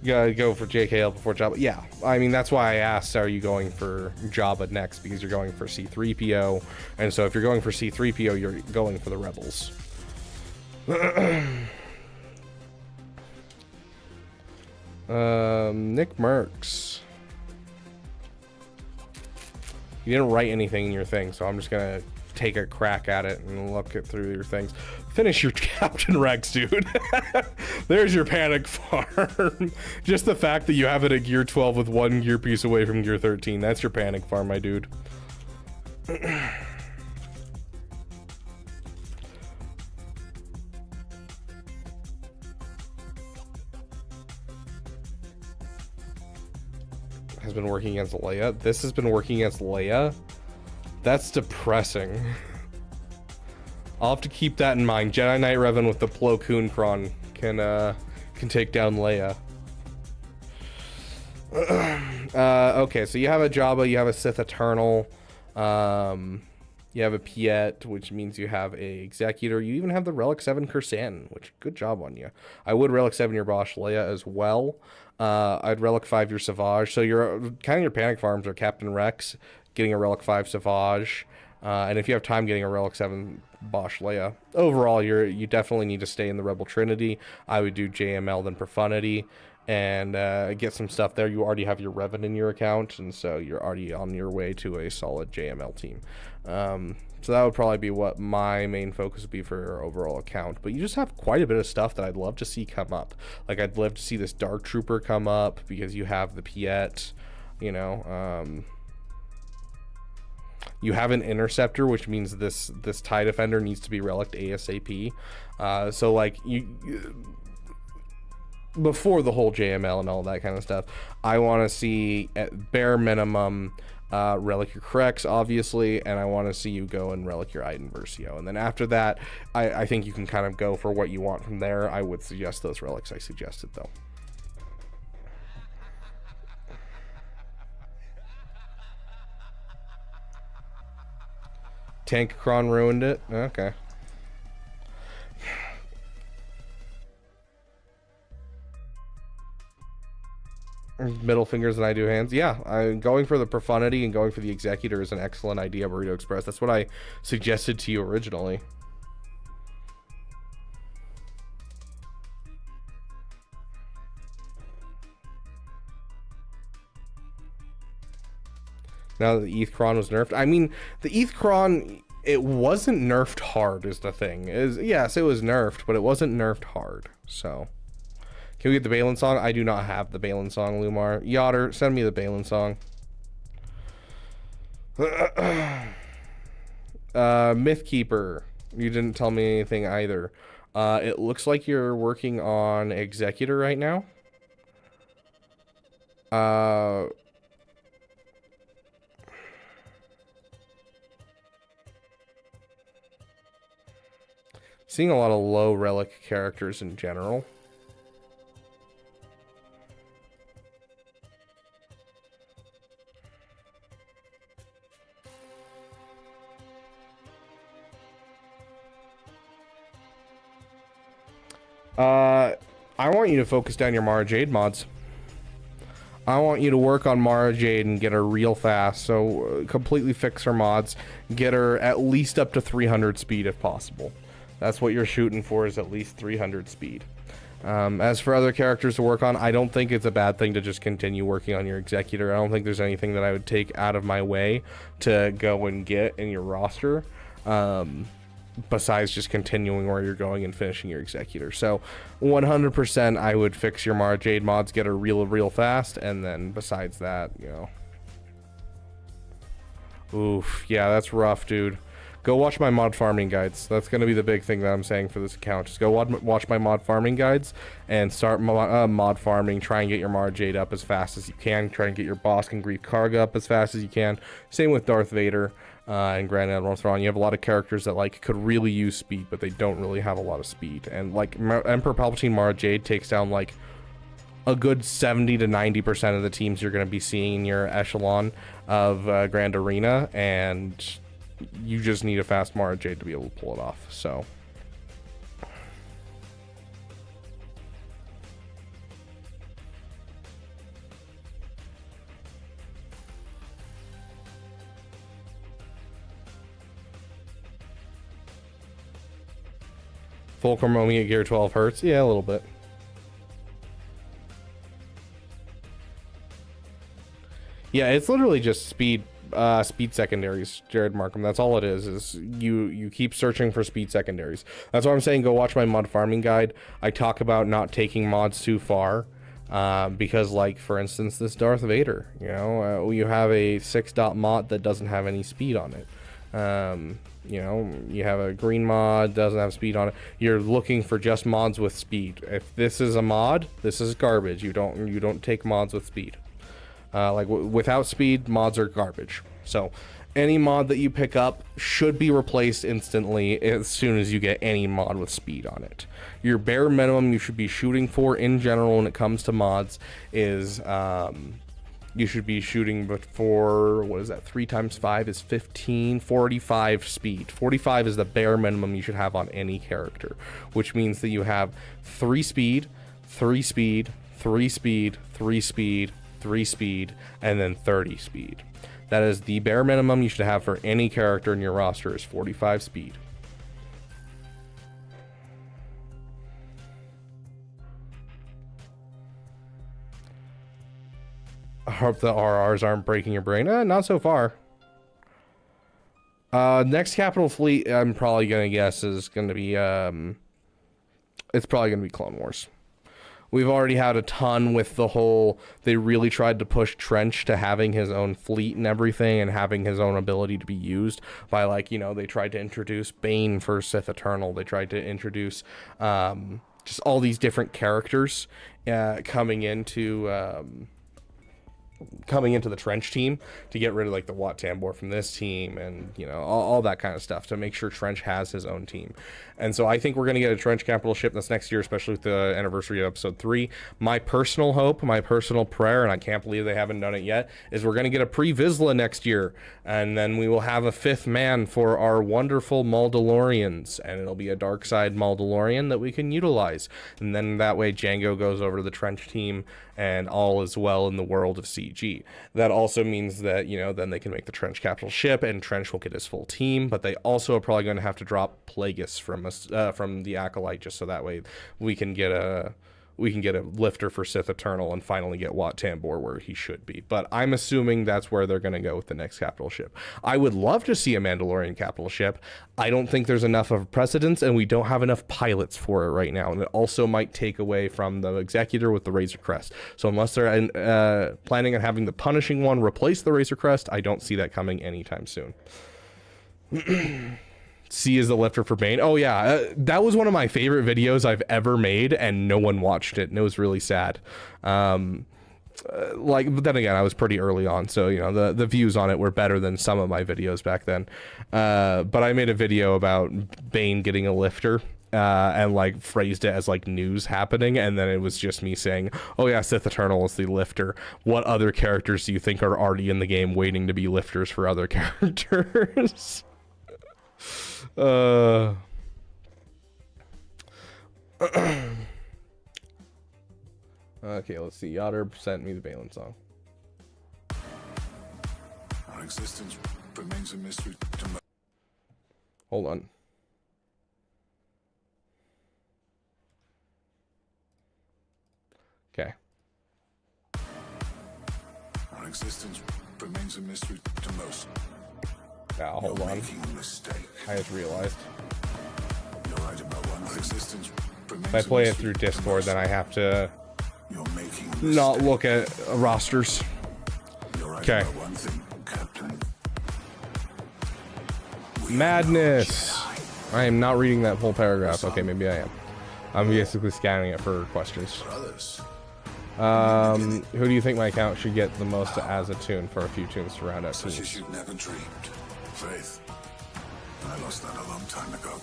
You gotta go for JKL before Jabba. Yeah, I mean, that's why I asked, are you going for Jabba next? Because you're going for C3PO. And so if you're going for C3PO, you're going for the Rebels. Nick Merckx. You didn't write anything in your thing, so I'm just gonna take a crack at it and look it through your things. Finish your Captain Rex, dude. There's your Panic Farm. Just the fact that you have it at gear 12 with 1 gear piece away from gear 13. That's your Panic Farm, my dude. Has been working against Leia. This has been working against Leia. That's depressing. I'll have to keep that in mind. Jedi Knight Revan with the Plo Koon Kron can take down Leia. Okay, so you have a Jabba, you have a Sith Eternal, you have a Piet, which means you have a Executor. You even have the Relic 7 Kursan, which good job on you. I would Relic 7 your Bosch Leia as well. I'd Relic 5 your Savage. So your kind of your panic farms are Captain Rex, getting a Relic 5 Savage, and if you have time, getting a Relic 7 Bosch Leia. Overall, you definitely need to stay in the Rebel Trinity. I would do JML then Profundity and get some stuff there. You already have your Revan in your account, and so you're already on your way to a solid JML team. So that would probably be what my main focus would be for your overall account. But you just have quite a bit of stuff that I'd love to see come up. Like, I'd love to see this Dark Trooper come up because you have the Piet, you know. You have an Interceptor, which means this TIE Defender needs to be reliced ASAP. So, like, before the whole JML and all that kind of stuff, I want to see at bare minimum relic your Krex, obviously, and I want to see you go and relic your Iden Versio. And then after that, I think you can kind of go for what you want from there. I would suggest those relics I suggested, though. Tankacron ruined it? Okay. Middle fingers and I do hands. Yeah, going for the Profundity and going for the Executor is an excellent idea, Burrito Express. That's what I suggested to you originally. Now that the Ethkron was nerfed. I mean, the Ethkron, it wasn't nerfed hard is the thing. Yes, it was nerfed, but it wasn't nerfed hard. So, can we get the Balin song? I do not have the Balin song, Lumar. Yotter, send me the Balin song. Mythkeeper, you didn't tell me anything either. It looks like you're working on Executor right now. Seeing a lot of low relic characters in general. I want you to focus down your Mara Jade mods. I want you to work on Mara Jade and get her real fast. So completely fix her mods. Get her at least up to 300 speed if possible. That's what you're shooting for, is at least 300 speed. As for other characters to work on, I don't think it's a bad thing to just continue working on your Executor. I don't think there's anything that I would take out of my way to go and get in your roster, besides just continuing where you're going and finishing your Executor. So 100% I would fix your Mara Jade mods, get her real fast, and then besides that, you know. Oof, yeah, that's rough, dude. Go watch my mod farming guides. That's going to be the big thing that I'm saying for this account. Just go watch my mod farming guides and start mod farming. Try and get your Mara Jade up as fast as you can. Try and get your Bosk and Grief Karga up as fast as you can. Same with Darth Vader and Grand Admiral Thrawn. You have a lot of characters that like could really use speed, but they don't really have a lot of speed. And like Emperor Palpatine Mara Jade takes down like a good 70 to 90% of the teams you're going to be seeing in your echelon of Grand Arena, and you just need a fast Mara Jade to be able to pull it off. So Fulcrum roaming at gear 12 hurts. Yeah, a little bit. Yeah, it's literally just speed secondaries, Jared Markham. That's all it is you keep searching for speed secondaries. That's why I'm saying go watch my mod farming guide. I talk about not taking mods too far, because like for instance this Darth Vader, you know, you have a 6-dot mod that doesn't have any speed on it. You know, you have a green mod, doesn't have speed on it. You're looking for just mods with speed. If this is a mod, this is garbage. You don't take mods with speed. Without speed, mods are garbage. So any mod that you pick up should be replaced instantly as soon as you get any mod with speed on it. Your bare minimum you should be shooting for in general when it comes to mods is you should be shooting for, what is that, 3 times 5 is 15, 45 speed. 45 is the bare minimum you should have on any character, which means that you have 3 speed, 3 speed, 3 speed, 3 speed, 3 speed, and then 30 speed. That is the bare minimum you should have for any character in your roster is 45 speed. I hope the RRs aren't breaking your brain. Not so far. Next capital fleet, I'm probably gonna guess is gonna be it's probably gonna be Clone Wars. We've already had a ton with the whole, they really tried to push Trench to having his own fleet and everything and having his own ability to be used by, like, you know, they tried to introduce Bane for Sith Eternal. They tried to introduce just all these different characters coming into the Trench team to get rid of, like, the Wat Tambor from this team and, you know, all that kind of stuff to make sure Trench has his own team. And so I think we're going to get a Trench capital ship this next year, especially with the anniversary of episode 3. My personal hope, my personal prayer, and I can't believe they haven't done it yet, is we're going to get a pre-Vizsla next year, and then we will have a 5th man for our wonderful Maldalorians, and it'll be a dark side Maldalorian that we can utilize. And then that way Django goes over to the Trench team and all is well in the world of CG. That also means that, you know, then they can make the Trench capital ship and Trench will get his full team, but they also are probably going to have to drop Plagueis from the Acolyte, just so that way we can get a lifter for Sith Eternal and finally get Wat Tambor where he should be. But I'm assuming that's where they're going to go with the next capital ship. I would love to see a Mandalorian capital ship. I don't think there's enough of precedence, and we don't have enough pilots for it right now. And it also might take away from the Executor with the Razor Crest. So unless they're planning on having the Punishing One replace the Razor Crest, I don't see that coming anytime soon. C is the lifter for Bane. Oh yeah, that was one of my favorite videos I've ever made, and no one watched it, and it was really sad. But then again, I was pretty early on, so, you know, the views on it were better than some of my videos back then. But I made a video about Bane getting a lifter, and, like, phrased it as, like, news happening, and then it was just me saying, oh yeah, Sith Eternal is the lifter. What other characters do you think are already in the game waiting to be lifters for other characters? Okay, let's see. Yoder sent me the Balin song. Our existence remains a mystery to me. Hold on. Okay. Our existence remains a mystery to most. Now, hold on. I just realized. You're right about one. Our existence remains if I play it through Discord, then I have to not look at rosters. Okay. Madness. I am not reading that whole paragraph. Okay, maybe I am. I'm basically scanning it for questions. Who do you think my account should get the most as a tune for a few tunes to round out teams? You've never dreamed. Faith. I lost that a long time ago.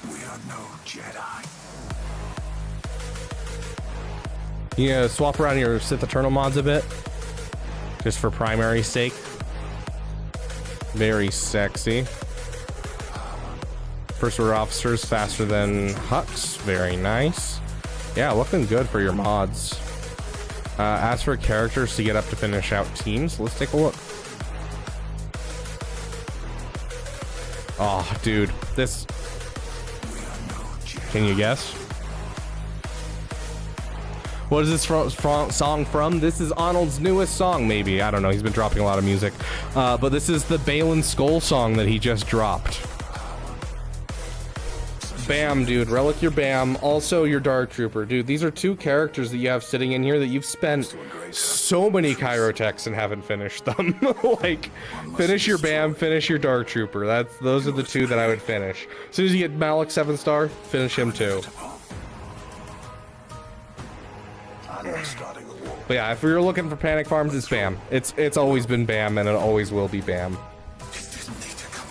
We are no Jedi. You swap around your Sith Eternal mods a bit, just for primary sake. Very sexy. First order officers faster than Hux. Very nice. Yeah, looking good for your mods. As for characters to get up to finish out teams, let's take a look. Oh, dude, this. Can you guess? What is this song from? This is Arnold's newest song, maybe. I don't know. He's been dropping a lot of music. But this is the Balin Skull song that he just dropped. Bam, dude. Relic your Bam. Also your Dark Trooper. Dude, these are two characters that you have sitting in here that you've spent so many Chirotechs and haven't finished them. Like, finish your Bam, finish your Dark Trooper. Those are the two that I would finish. As soon as you get Malik 7-star, finish him too. But yeah, if we were looking for panic farms, it's Bam. It's always been Bam, and it always will be Bam.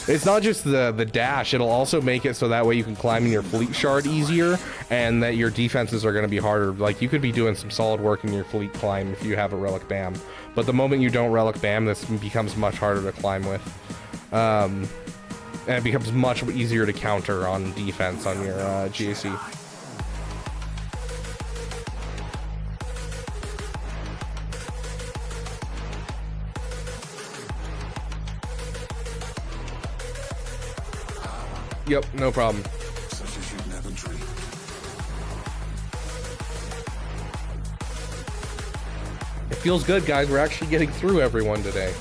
It's not just the dash, it'll also make it so that way you can climb in your fleet shard easier, and that your defenses are going to be harder. Like, you could be doing some solid work in your fleet climb if you have a relic Bam. But the moment you don't relic Bam, this becomes much harder to climb with. And it becomes much easier to counter on defense on your GAC. Yep, no problem. It feels good, guys. We're actually getting through everyone today.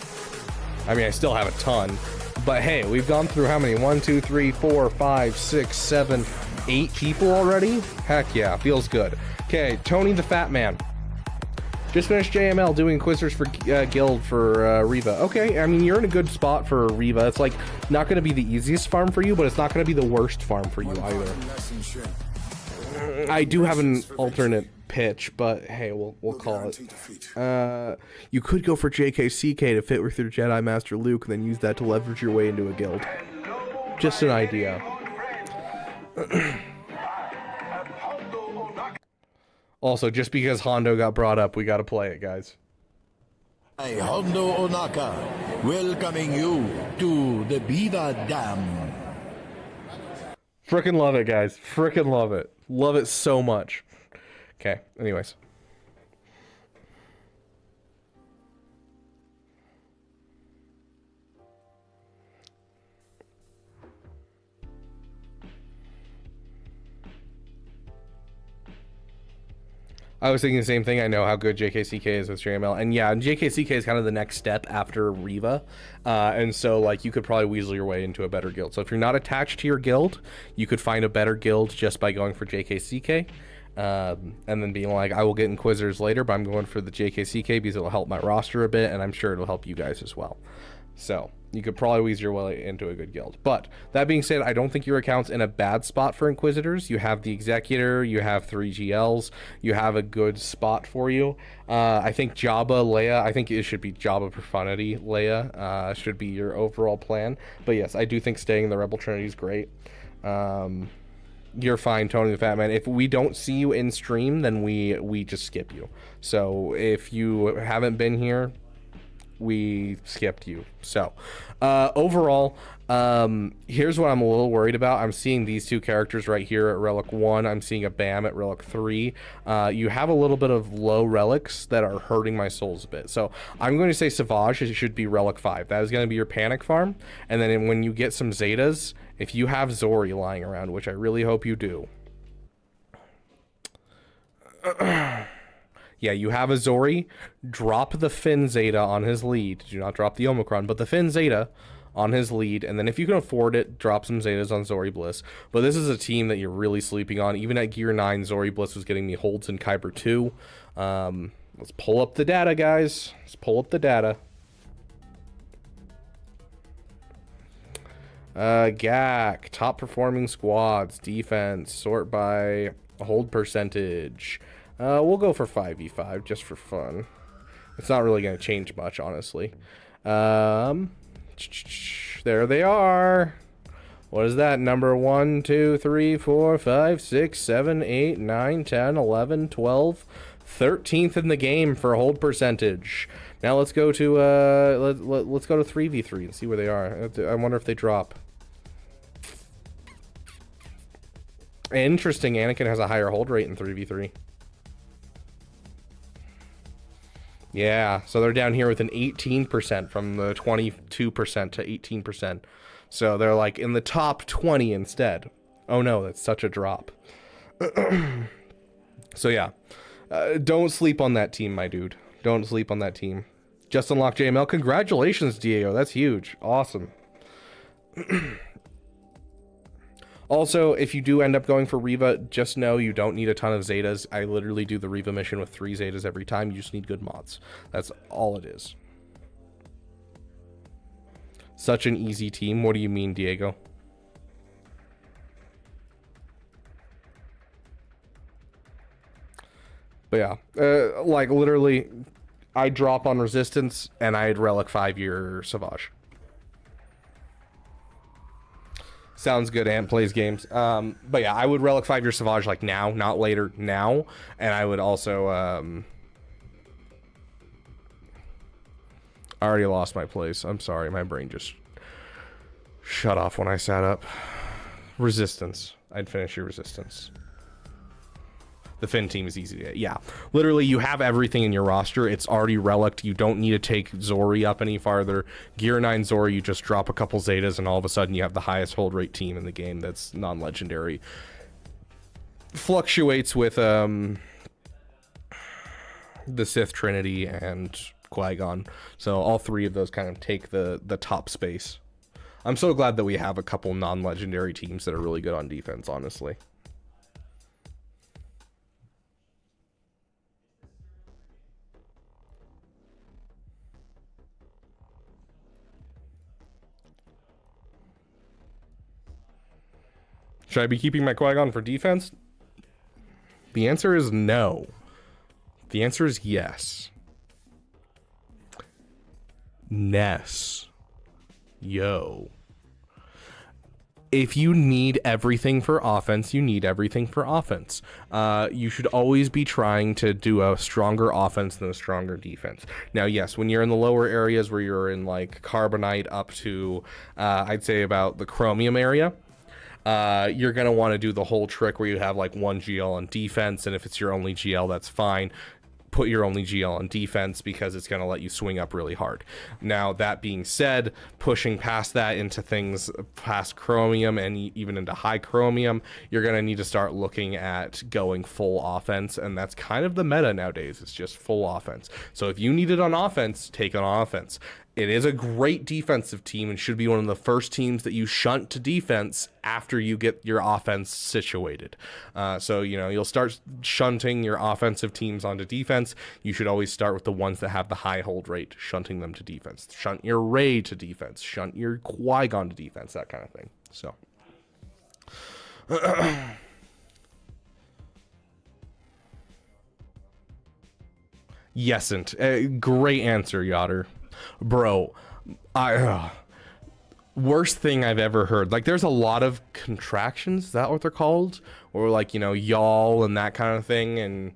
I mean, I still have a ton, but hey, we've gone through how many? 1, 2, 3, 4, 5, 6, 7, 8 people already? Heck yeah, feels good. Okay, Tony the Fat Man. Just finished JML doing Inquisitors for Guild for Reva. Okay, I mean, you're in a good spot for Reva. It's like not going to be the easiest farm for you, but it's not going to be the worst farm for you either. I do have an alternate pitch, but hey, we'll call it. You could go for JKCK to fit with your Jedi Master Luke, and then use that to leverage your way into a guild. Just an idea. Also, just because Hondo got brought up, we gotta play it, guys. Hey, Hondo Onaka, welcoming you to the Beaver Dam. Frickin' love it, guys. Frickin' love it. Love it so much. Okay, anyways. I was thinking the same thing. I know how good JKCK is with JML, and yeah, and JKCK is kind of the next step after Reva, and so like you could probably weasel your way into a better guild. So if you're not attached to your guild, you could find a better guild just by going for JKCK, and then being like, I will get Inquisitors later, but I'm going for the JKCK because it'll help my roster a bit, and I'm sure it'll help you guys as well. So you could probably weasel your way into a good guild. But that being said, I don't think your account's in a bad spot for Inquisitors. You have the Executor, you have 3 GLs, you have a good spot for you. I think Jabba, Leia, I think it should be Jabba Profundity, Leia, should be your overall plan. But yes, I do think staying in the Rebel Trinity is great. You're fine, Tony the Fat Man. If we don't see you in stream, then we just skip you. So if you haven't been here, we skipped you. So overall, here's what I'm a little worried about. I'm seeing these two characters right here at Relic 1. I'm seeing a Bam at Relic 3. You have a little bit of low relics that are hurting my souls a bit. So I'm going to say Savage should be Relic 5. That is going to be your panic farm. And then when you get some Zetas, if you have Zori lying around, which I really hope you do. Yeah, you have a Zori, drop the Finn Zeta on his lead. Do not drop the Omicron, but the Finn Zeta on his lead. And then if you can afford it, drop some Zetas on Zori Bliss. But this is a team that you're really sleeping on. Even at Gear 9, Zori Bliss was getting me holds in Kyber 2. Let's pull up the data, guys. Let's pull up the data. GAC, top performing squads, defense, sort by hold percentage. We'll go for 5v5 just for fun. It's not really going to change much, honestly. There they are. What is that? Number 1, 2, 3, 4, 5, 6, 7, 8, 9, 10, 11, 12, 13th in the game for hold percentage. Now let's go to let's go to 3v3 and see where they are. I wonder if they drop. Interesting. Anakin has a higher hold rate in 3v3. Yeah, so they're down here with an 18% from the 22% to 18%. So they're like in the top 20 instead. Oh no, that's such a drop. So yeah, don't sleep on that team, my dude. Don't sleep on that team. Just unlocked JML. Congratulations, Diego. That's huge. Awesome. Also, if you do end up going for Reva, just know you don't need a ton of Zetas. I literally do the Reva mission with 3 Zetas every time. You just need good mods. That's all it is. Such an easy team. What do you mean, Diego? But yeah, like literally, I drop on Resistance and I'd Relic 5-year Savage. Sounds good. Ant plays games. But yeah, I would Relic 5-year Savage like now, not later, now. And I would also, I already lost my place. I'm sorry. My brain just shut off when I sat up. Resistance. I'd finish your Resistance. The Finn team is easy to get. Yeah, literally, you have everything in your roster. It's already relicked. You don't need to take Zori up any farther. Gear 9 Zori, you just drop a couple Zetas, and all of a sudden you have the highest hold rate team in the game that's non-legendary. Fluctuates with the Sith Trinity and Qui-Gon. So all 3 of those kind of take the top space. I'm so glad that we have a couple non-legendary teams that are really good on defense, honestly. Should I be keeping my Qui-Gon for defense? The answer is no. The answer is yes. Ness. Yo. If you need everything for offense, you need everything for offense. You should always be trying to do a stronger offense than a stronger defense. Now, yes, when you're in the lower areas where you're in like Carbonite up to, I'd say about the Chromium area, you're going to want to do the whole trick where you have like 1 GL on defense, and if it's your only GL, that's fine. Put your only GL on defense because it's going to let you swing up really hard. Now, that being said, pushing past that into things past Chromium and even into high Chromium, you're going to need to start looking at going full offense, and that's kind of the meta nowadays. It's just full offense. So if you need it on offense, take it on offense. It is a great defensive team and should be one of the first teams that you shunt to defense after you get your offense situated. So, you know, you'll start shunting your offensive teams onto defense. You should always start with the ones that have the high hold rate, shunting them to defense. Shunt your Rey to defense. Shunt your Qui-Gon to defense, that kind of thing. So. Yesn't. Great answer, Yotter. Bro, worst thing I've ever heard. Like, there's a lot of contractions, is that what they're called? Or like, you know, y'all and that kind of thing. And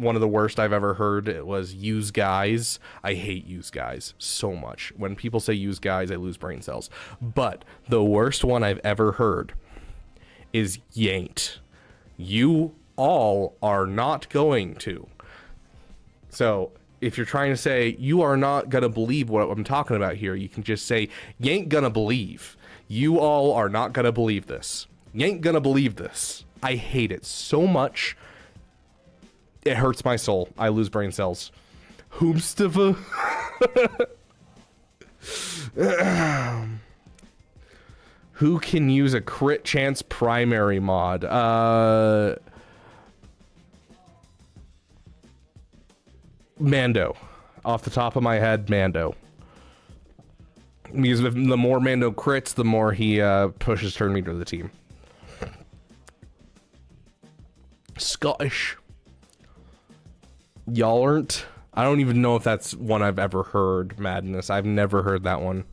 one of the worst I've ever heard, it was use guys. I hate use guys so much. When people say use guys, I lose brain cells. But the worst one I've ever heard is yanked. You all are not going to. So if you're trying to say you are not gonna believe what I'm talking about here, you can just say you ain't gonna believe. You all are not gonna believe this. You ain't gonna believe this. I hate it so much. It hurts my soul. I lose brain cells. Hoomstifa. Who can use a crit chance primary mod? Mando. Off the top of my head, Mando. Because the more Mando crits, the more he pushes turn meter to the team. Scottish. Y'all aren't. I don't even know if that's one I've ever heard. Madness. I've never heard that one.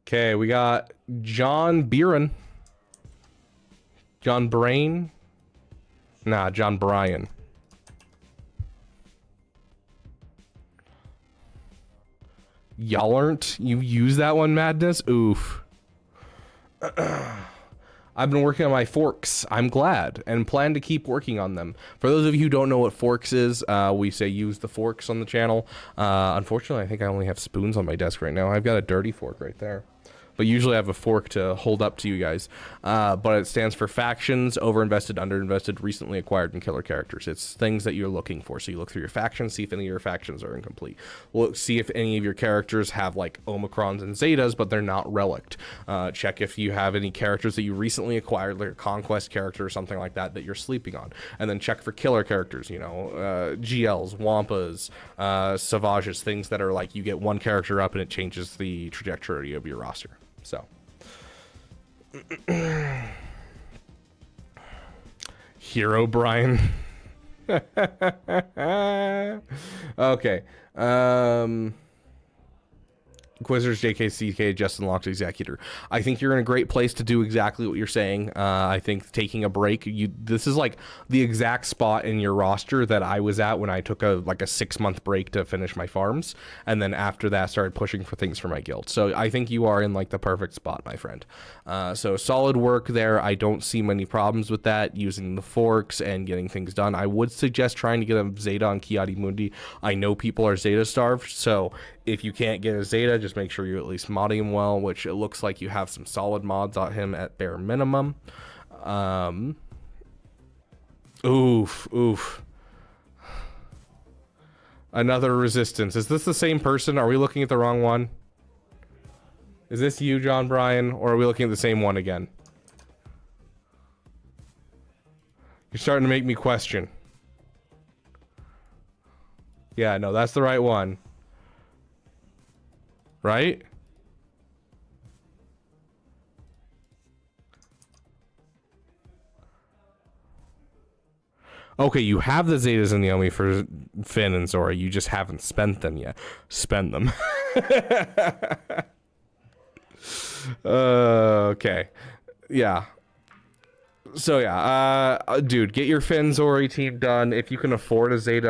Okay, we got John Beeran. John Brain? Nah, John Bryan. Y'all aren't? You use that one, Madness? Oof. I've been working on my forks. I'm glad and plan to keep working on them. For those of you who don't know what forks is, we say use the forks on the channel. Unfortunately, I think I only have spoons on my desk right now. I've got a dirty fork right there. but usually I have a fork to hold up to you guys. But it stands for factions, overinvested, underinvested, recently acquired, and killer characters. It's things that you're looking for. So you look through your factions, see if any of your factions are incomplete. Look, see if any of your characters have like Omicrons and Zetas, but they're not relict. Check if you have any characters that you recently acquired, like a Conquest character or something like that, that you're sleeping on. And then check for killer characters, you know, GLs, Wampas, Savages, things that are like you get one character up and it changes the trajectory of your roster. So Hero Brian. Okay. Quizzers, JKCK, Justin Locke's Executor. I think you're in a great place to do exactly what you're saying. I think taking a break, this is like the exact spot in your roster that I was at when I took a 6-month break to finish my farms, and then after that started pushing for things for my guild. So I think you are in like the perfect spot, my friend. So solid work there. I don't see many problems with that, using the forks and getting things done. I would suggest trying to get a Zeta on Kiadi Mundi. I know people are Zeta starved, so if you can't get a Zeta, just make sure you at least modding him well, which it looks like you have some solid mods on him at bare minimum. Oof. Another resistance. Is this the same person? Are we looking at the wrong one? Is this you, John Bryan, or are we looking at the same one again? You're starting to make me question. Yeah, no, that's the right one. Right? Okay, you have the Zetas and the Omi for Finn and Zora. You just haven't spent them yet. Spend them. Okay. Yeah. So yeah, dude, get your Finn Zori team done. If you can afford a Zeta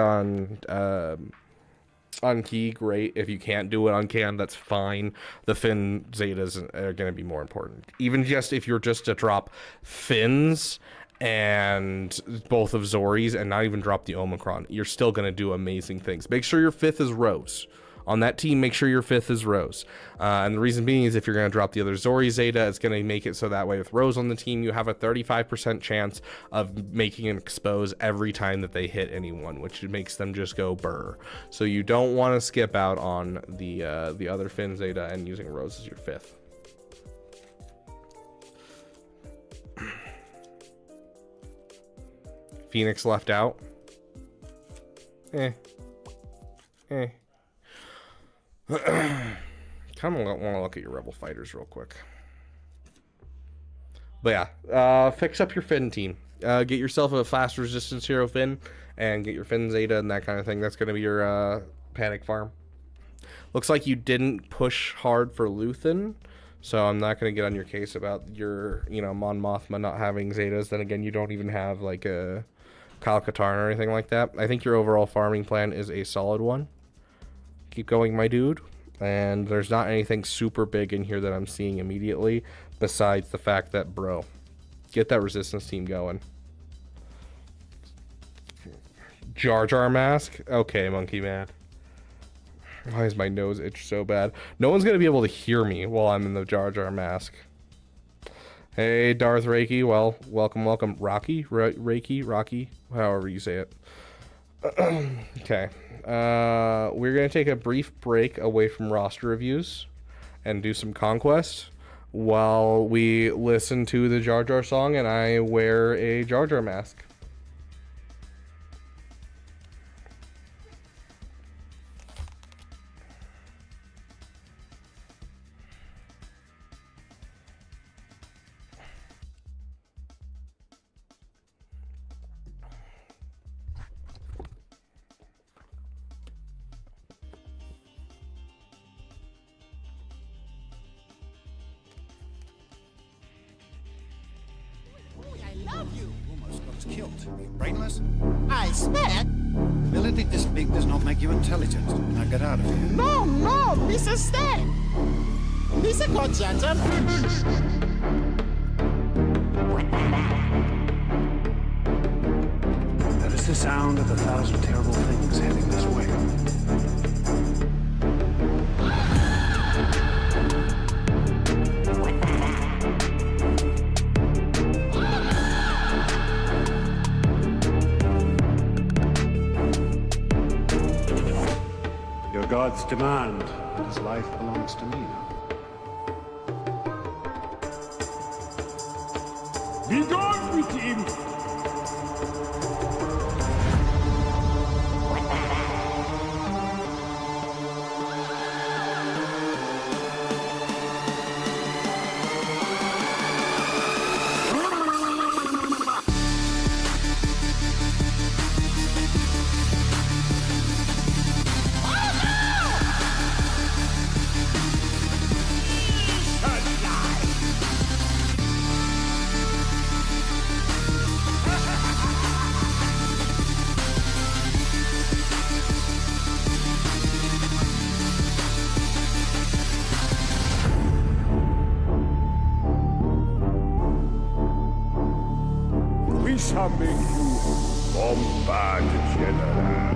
on Key, great. If you can't do it on Cam, that's fine. The Finn Zetas are going to be more important. Even just if you're just to drop Finns and both of Zori's and not even drop the Omicron, you're still going to do amazing things. Make sure your 5th is Rose. On that team, make sure your 5th is Rose. And the reason being is if you're going to drop the other Zori Zeta, it's going to make it so that way with Rose on the team, you have a 35% chance of making an expose every time that they hit anyone, which makes them just go burr. So you don't want to skip out on the other Finn Zeta and using Rose as your 5th. Phoenix left out. Kind of want to look at your Rebel Fighters real quick. But yeah, fix up your Finn team. Get yourself a fast resistance hero Finn and get your Finn Zeta and that kind of thing. That's going to be your panic farm. Looks like you didn't push hard for Luthen, so I'm not going to get on your case about your, Mon Mothma not having Zetas. Then again, you don't even have like a Kyle Katarn or anything like that. I think your overall farming plan is a solid one. Keep going, my dude. And there's not anything super big in here that I'm seeing immediately, besides the fact that, bro, get that resistance team going. Jar Jar mask? Okay, Monkey Man. Why is my nose itch so bad? No one's going to be able to hear me while I'm in the Jar Jar mask. Hey, Darth Reiki. Well, welcome. Rocky? Rocky? However you say it. Okay. We're going to take a brief break away from roster reviews and do some Conquest while we listen to the Jar Jar song and I wear a Jar Jar mask. Killed. Are you brainless? I expect. Ability this big does not make you intelligent. Now get out of here. No, Mr. Stan. Mr. Conjuntum. That is the sound of 1,000 terrible things heading this way. gods demand, and his life belongs to me now. Be gone with him! We shall make you Bombard General.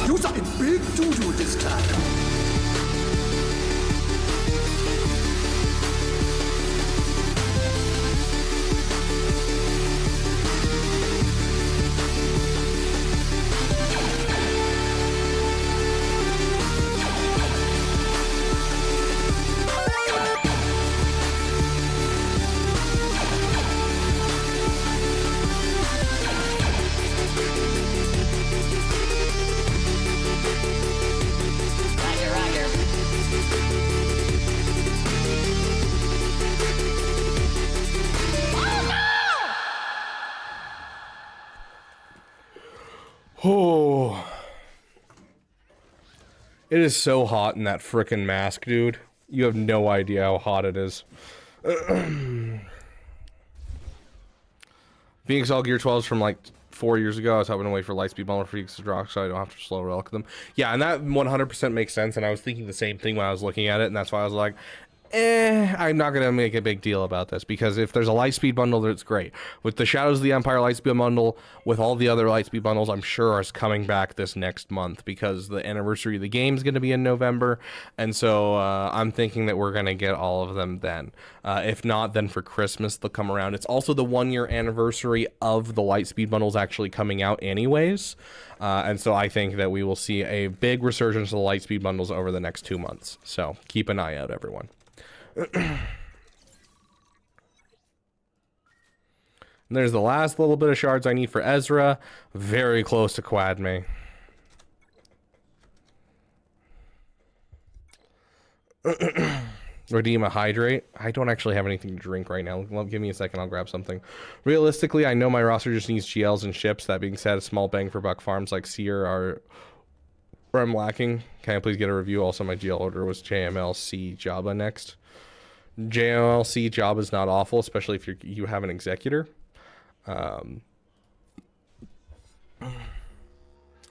You got a big doo-doo this time. Oh, it is so hot in that frickin' mask, dude. You have no idea how hot it is. Phoenix All Gear 12s from like 4 years ago. I was hoping to wait for Lightspeed Bundle for Phoenix to drop so I don't have to slow relic them. Yeah, and that 100% makes sense, and I was thinking the same thing when I was looking at it, and that's why I was like, I'm not gonna make a big deal about this, because if there's a Lightspeed bundle, that's great. With the Shadows of the Empire Lightspeed bundle, with all the other Lightspeed bundles, I'm sure is coming back this next month, because the anniversary of the game is going to be in November, and so I'm thinking that we're gonna get all of them then. If not, then for Christmas they'll come around. It's also the 1-year anniversary of the Lightspeed bundles actually coming out anyways, and so I think that we will see a big resurgence of the Lightspeed bundles over the next 2 months. So keep an eye out, everyone. And there's the last little bit of shards I need for Ezra. Very close to Quadme. Redeem a hydrate. I don't actually have anything to drink right now. Well, give me a second, I'll grab something. Realistically, I know my roster just needs GLs and ships. That being said, a small bang for buck farms like Seer are where I'm lacking. Can I please get a review? Also, my GL order was JMLC Jabba next. JMLC Jabba is not awful, especially if you have an executor.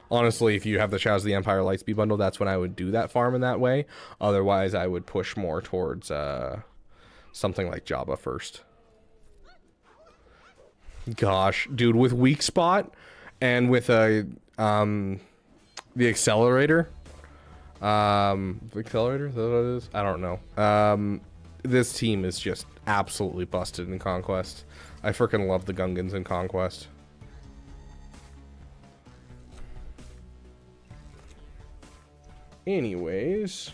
Honestly, if you have the Shadows of the Empire Lightspeed bundle, that's when I would do that farm in that way. Otherwise, I would push more towards something like Jabba first. Gosh, dude, with Weak Spot and with the accelerator, the accelerator, is that what it is? I don't know. This team is just absolutely busted in Conquest. I freaking love the Gungans in Conquest. Anyways.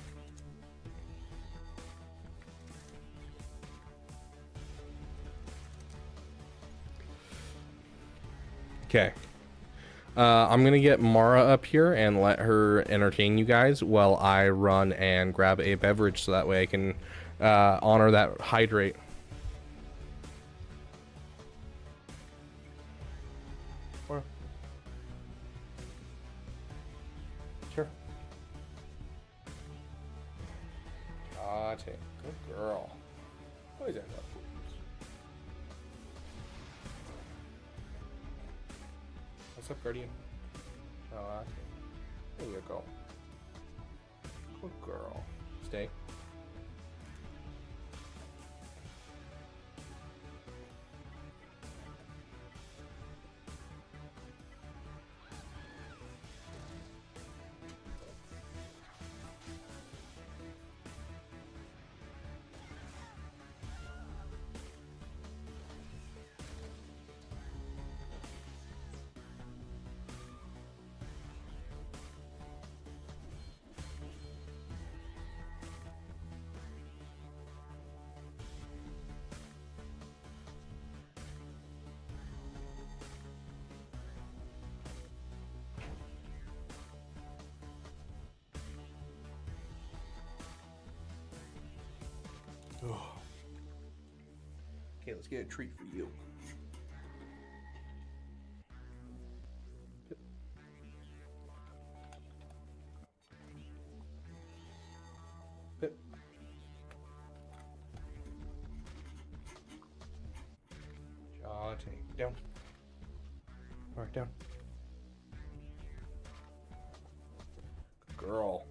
Okay. I'm gonna get Mara up here and let her entertain you guys while I run and grab a beverage so that way I can honor that hydrate. Mara. Sure. Good girl. What is that? What's up, Guardian? Oh, okay. There you go. Good girl. Stay. Okay, let's get a treat for you. Pip. Jaw take down. Alright, down. Good girl.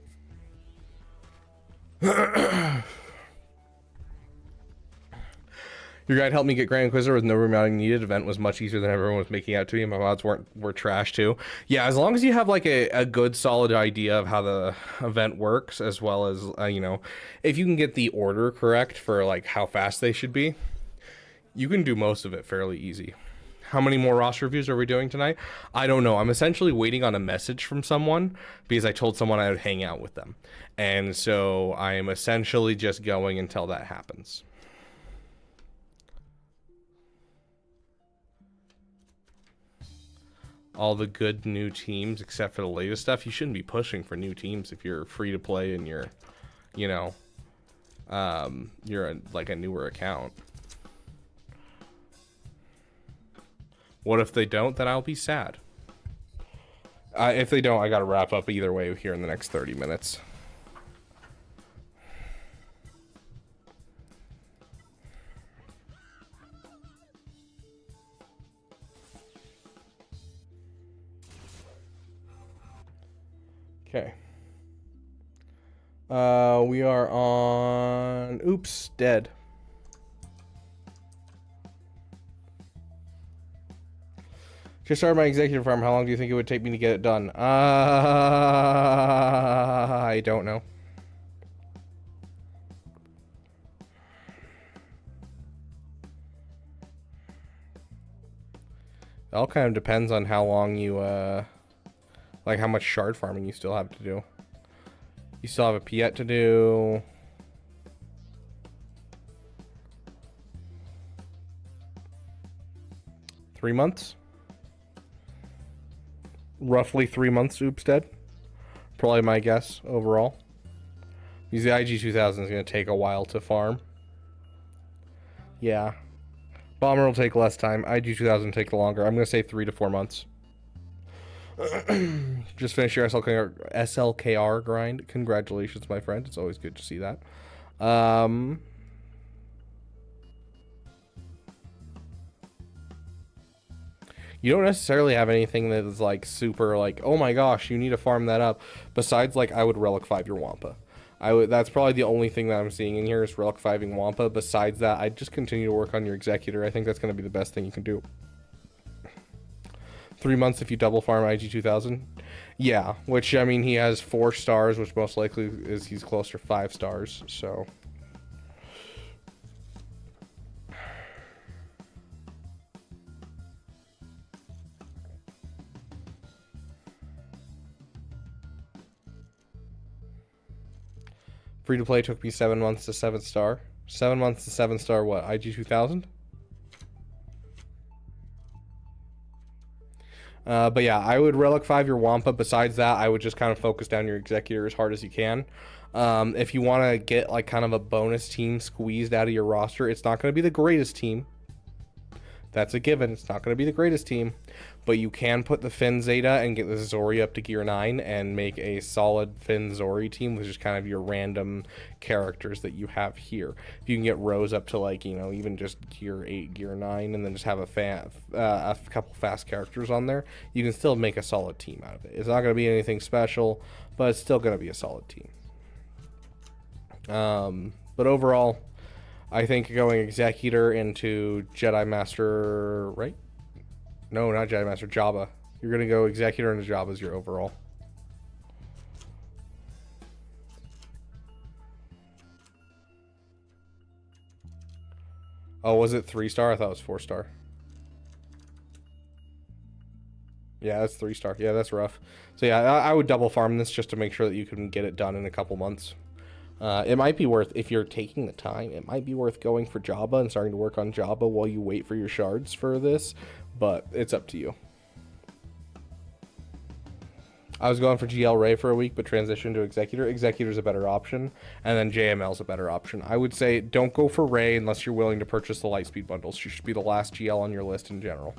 Your guide helped me get Grand Inquisitor with no remounting needed. Event was much easier than everyone was making out to be. My mods were trash too. Yeah, as long as you have like a good solid idea of how the event works, as well as you know, if you can get the order correct for like how fast they should be, you can do most of it fairly easy. How many more roster reviews are we doing tonight? I don't know. I'm essentially waiting on a message from someone because I told someone I would hang out with them. And so I am essentially just going until that happens. All the good new teams except for the latest stuff. You shouldn't be pushing for new teams if you're free to play and you're, you know, you're like a newer account. What if they don't? Then I'll be sad. If they don't, I gotta wrap up either way here in the next 30 minutes. Okay. We are on... Oops, dead. Just started my executive farm. How long do you think it would take me to get it done? I don't know. It all kind of depends on how long you, like how much shard farming you still have to do. You still have a Piet to do. Three months? Roughly 3 months, Oops dead. Probably my guess overall. Because the IG-2000 is going to take a while to farm. Yeah. Bomber will take less time. IG-2000 will take longer. I'm going to say 3 to 4 months. Just finish your SLKR grind. Congratulations, my friend. It's always good to see that. You don't necessarily have anything that is like super like, oh my gosh, you need to farm that up. Besides, like, I would Relic 5 your Wampa. That's probably the only thing that I'm seeing in here is Relic 5ing Wampa. Besides that, I'd just continue to work on your Executor. I think that's going to be the best thing you can do. 3 months if you double farm IG-2000. Yeah, which, I mean, he has 4 stars, which most likely is he's closer to 5 stars, so... Free to play took me 7 months to 7 star. 7 months to 7 star what? IG-2000? But yeah, I would Relic 5 your Wampa. Besides that, I would just kind of focus down your Executor as hard as you can. If you want to get like kind of a bonus team squeezed out of your roster, it's not going to be the greatest team. That's a given. It's not going to be the greatest team. But you can put the Finn Zeta and get the Zori up to gear 9 and make a solid Finn Zori team, which is kind of your random characters that you have here. If you can get Rose up to, like, you know, even just gear 8, gear 9, and then just have a couple fast characters on there, you can still make a solid team out of it. It's not going to be anything special, but it's still going to be a solid team. But overall, I think going Executor into Jedi Master, right? No, not Jedi Master, Jabba. You're going to go Executor into Jabba as your overall. Oh, was it 3 star? I thought it was 4 star. Yeah, that's 3 star. Yeah, that's rough. So yeah, I would double farm this just to make sure that you can get it done in a couple months. It might be worth, if you're taking the time, it might be worth going for Jabba and starting to work on Jabba while you wait for your shards for this, but it's up to you. I was going for GL Ray for a week, but transitioned to Executor. Executor's a better option, and then JML's a better option. I would say don't go for Ray unless you're willing to purchase the Lightspeed bundles. She should be the last GL on your list in general.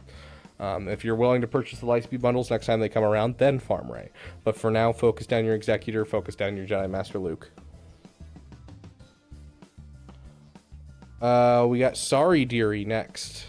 If you're willing to purchase the Lightspeed bundles next time they come around, then farm Ray. But for now, focus down your Executor, focus down your Jedi Master Luke. We got Sorry Dearie next.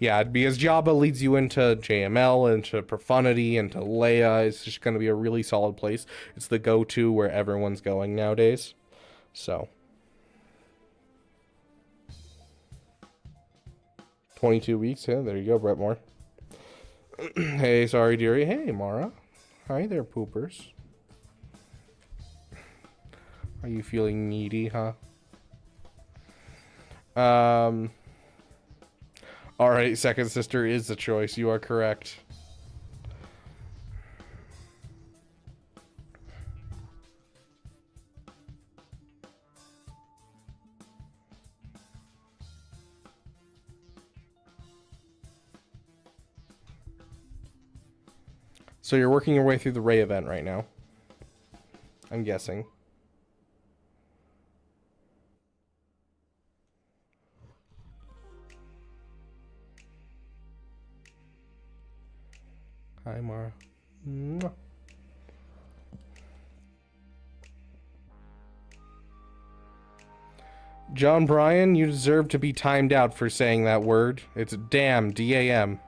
Yeah, because Jabba leads you into JML, into Profundity, into Leia. It's just going to be a really solid place. It's the go-to where everyone's going nowadays. So. 22 weeks. Yeah, there you go, Brett Moore. Hey, Sorry Dearie. Hey, Mara. Hi there, poopers. Are you feeling needy, huh? Alright, Second Sister is the choice. You are correct. So you're working your way through the Ray event right now, I'm guessing. Hi, Mara. Mwah. John Bryan, you deserve to be timed out for saying that word. It's damn, D-A-M.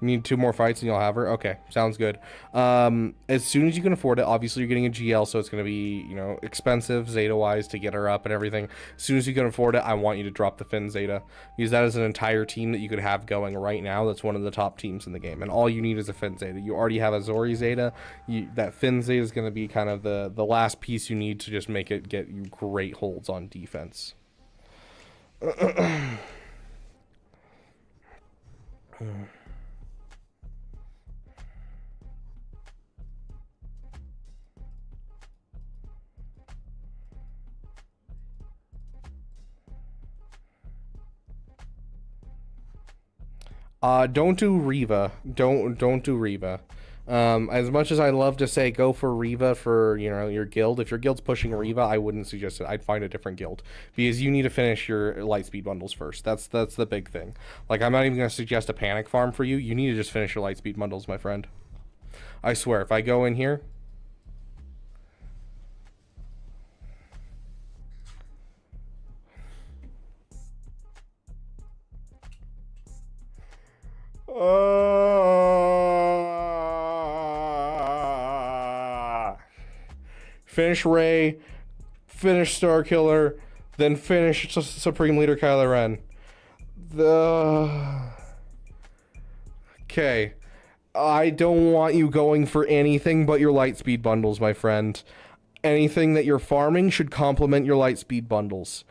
You need 2 more fights and you'll have her? Okay, sounds good. As soon as you can afford it, obviously you're getting a GL, so it's going to be, you know, expensive Zeta-wise to get her up and everything. As soon as you can afford it, I want you to drop the Finn Zeta, because that is an entire team that you could have going right now. That's one of the top teams in the game, and all you need is a Finn Zeta. You already have a Zori Zeta. That Finn Zeta is going to be kind of the last piece you need to just make it get you great holds on defense. Don't do Reva. Don't do Reva. As much as I love to say go for Reva for, you know, your guild, if your guild's pushing Reva, I wouldn't suggest it. I'd find a different guild, because you need to finish your Lightspeed bundles first. That's the big thing. Like, I'm not even going to suggest a panic farm for you. You need to just finish your Lightspeed bundles, my friend. I swear, if I go in here, finish Ray, finish Starkiller, then finish Supreme Leader Kylo Ren. Okay. I don't want you going for anything but your Lightspeed bundles, my friend. Anything that you're farming should complement your Lightspeed bundles.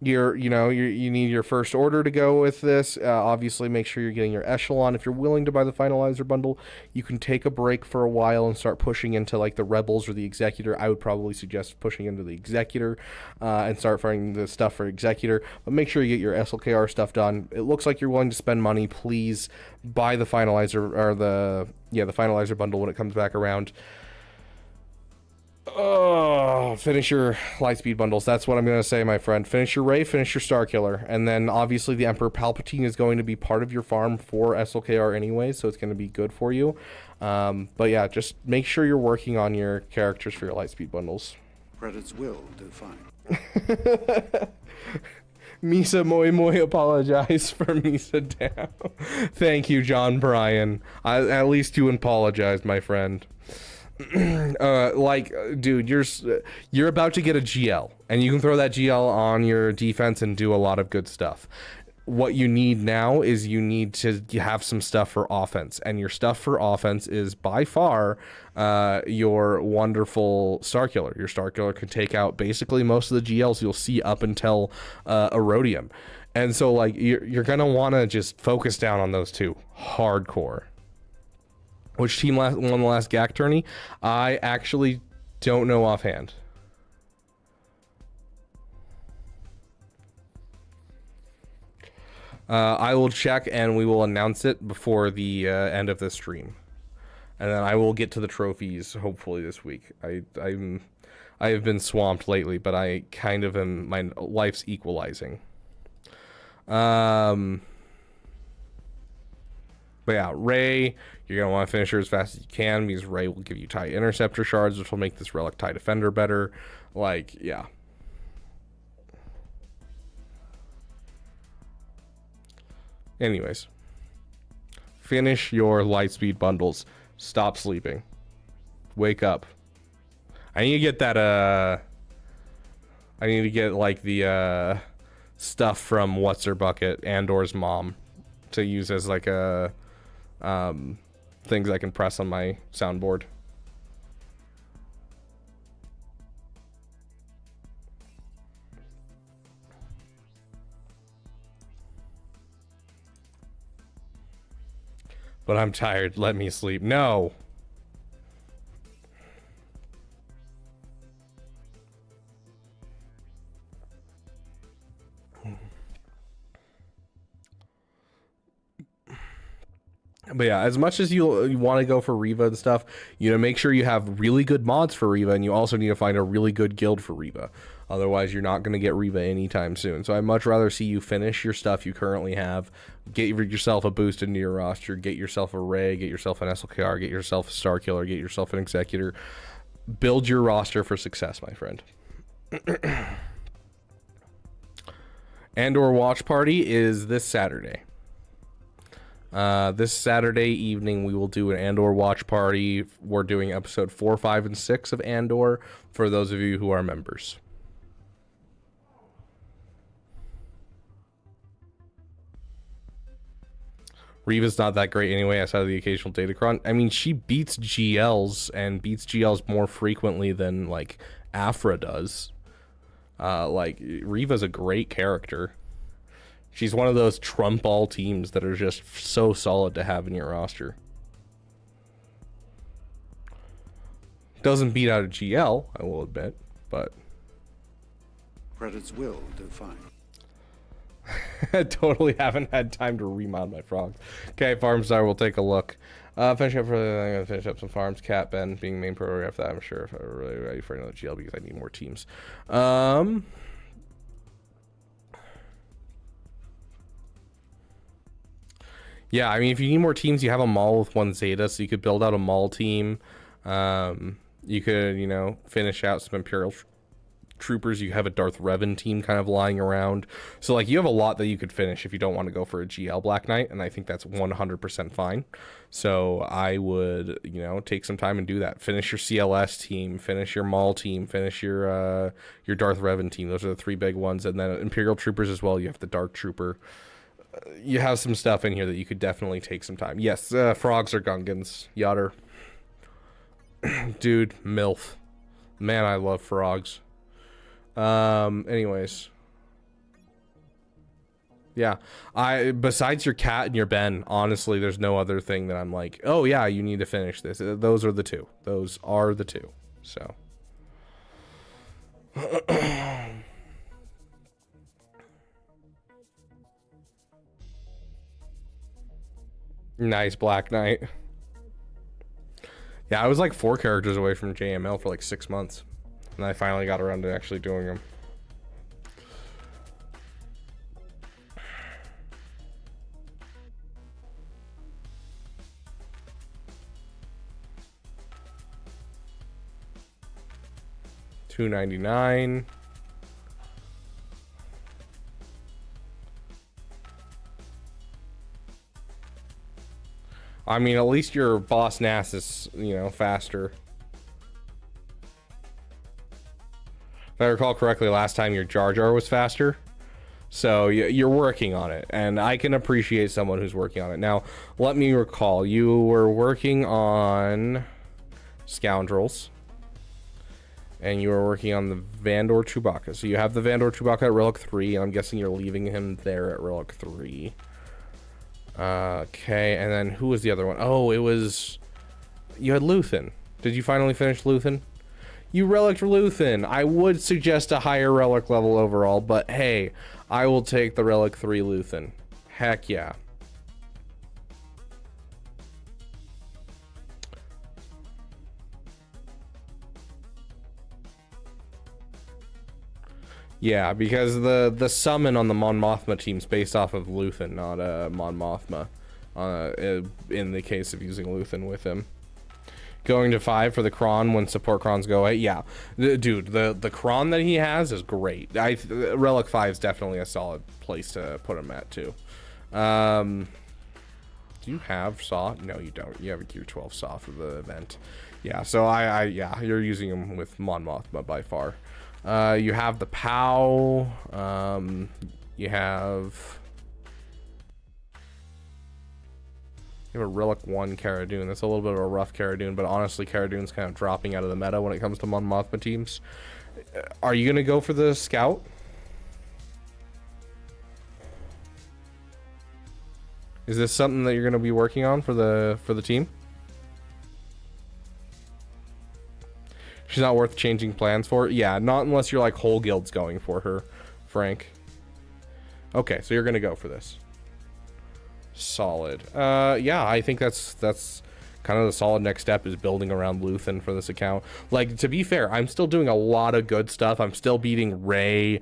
You need your first order to go with this. Obviously, make sure you're getting your echelon. If you're willing to buy the finalizer bundle, you can take a break for a while and start pushing into like the rebels or the executor. I would probably suggest pushing into the executor and start finding the stuff for executor. But make sure you get your SLKR stuff done. It looks like you're willing to spend money. Please buy the finalizer or the finalizer bundle when it comes back around. Finish your Lightspeed bundles. That's what I'm going to say, my friend. Finish your Ray, finish your Starkiller. And then, obviously, the Emperor Palpatine is going to be part of your farm for SLKR anyway, so it's going to be good for you. But yeah, just make sure you're working on your characters for your Lightspeed bundles. Credits will do fine. Misa Moi Moi apologize for Misa down. Thank you, John Bryan. At least you apologized, my friend. Dude, you're about to get a GL, and you can throw that GL on your defense and do a lot of good stuff. What you need now is you need to have some stuff for offense, and your stuff for offense is by far your wonderful Starkiller. Your Starkiller can take out basically most of the GLs you'll see up until Erodium, and so like you're gonna want to just focus down on those two hardcore. Which team won the last GAC tourney? I actually don't know offhand. I will check and we will announce it before the end of the stream, and then I will get to the trophies hopefully this week. I have been swamped lately, but I kind of am. My life's equalizing. But yeah, Ray, you're gonna want to finish her as fast as you can because Ray will give you TIE Interceptor shards, which will make this relic TIE Defender better. Like, yeah. Anyways, finish your Lightspeed bundles. Stop sleeping. Wake up. I need to get that, I need to get, like, the, stuff from What's Her Bucket, Andor's mom, to use as, like, a, things I can press on my soundboard. But I'm tired. Let me sleep. No. But yeah, as much as you want to go for Reva and stuff, you know, make sure you have really good mods for Reva, and you also need to find a really good guild for Reva. Otherwise, you're not going to get Reva anytime soon. So I'd much rather see you finish your stuff you currently have, get yourself a boost into your roster, get yourself a Ray, get yourself an SLKR, get yourself a Star Killer, get yourself an Executor. Build your roster for success, my friend. Andor Watch Party is this Saturday. This Saturday evening, we will do an Andor watch party. We're doing episode 4, 5, and 6 of Andor for those of you who are members. Reva's not that great anyway, outside of the occasional Datacron. I mean, she beats GLs and beats GLs more frequently than, like, Afra does. Like, Reva's a great character. She's one of those trump all teams that are just so solid to have in your roster. Doesn't beat out a GL, I will admit, but... Credits will do fine. I totally haven't had time to remount my frogs. Okay, Farmstar, we'll take a look. Finish up I'm gonna finish up some farms. Cat Ben being main priority after that. I'm sure if I'm really ready for another GL because I need more teams. Yeah, I mean, if you need more teams, you have a Maul with 1 Zeta, so you could build out a Maul team. You could, you know, finish out some Imperial Troopers. You have a Darth Revan team kind of lying around. So, like, you have a lot that you could finish if you don't want to go for a GL Black Knight, and I think that's 100% fine. So I would, you know, take some time and do that. Finish your CLS team, finish your Maul team, finish your Darth Revan team. Those are the 3 big ones. And then Imperial Troopers as well. You have the Dark Trooper. You have some stuff in here that you could definitely take some time. Yes, frogs are Gungans. Yotter. Dude, MILF. Man, I love frogs. Anyways. Yeah. Besides your cat and your Ben, honestly, there's no other thing that I'm like, oh yeah, you need to finish this. Those are the 2. Those are the 2. So. Nice, Black Knight. Yeah, I was like 4 characters away from JML for like 6 months. And I finally got around to actually doing them. $2.99. I mean, at least your boss Nass is, you know, faster. If I recall correctly, last time your Jar Jar was faster. So you're working on it, and I can appreciate someone who's working on it. Now, let me recall, you were working on Scoundrels, and you were working on the Vandor Chewbacca. So you have the Vandor Chewbacca at Relic 3, and I'm guessing you're leaving him there at Relic 3. Okay, and then who was the other one? Oh, it was... You had Luthen. Did you finally finish Luthen? You relic Luthen. I would suggest a higher relic level overall, but hey, I will take the Relic 3 Luthen. Heck yeah. Yeah, because the summon on the Mon Mothma team's based off of Luthen, not Mon Mothma. In the case of using Luthen with him. Going to 5 for the Kron when support Krons go away. Yeah, dude, the Kron that he has is great. Relic 5 is definitely a solid place to put him at too. Do you have Saw? No, you don't. You have a Gear 12 Saw for the event. Yeah, so yeah, you're using him with Mon Mothma by far. You have the POW. You have a Relic 1 Cara Dune. That's a little bit of a rough Cara Dune, but honestly, Cara Dune's kind of dropping out of the meta when it comes to Mon Mothma teams. Are you gonna go for the Scout? Is this something that you're gonna be working on for the team? She's not worth changing plans for. Yeah, not unless you're like whole guilds going for her, Frank. Okay, so you're gonna go for this. Solid. Yeah, I think that's kind of the solid next step, is building around Luthen for this account. Like, to be fair, I'm still doing a lot of good stuff. I'm still beating Rey.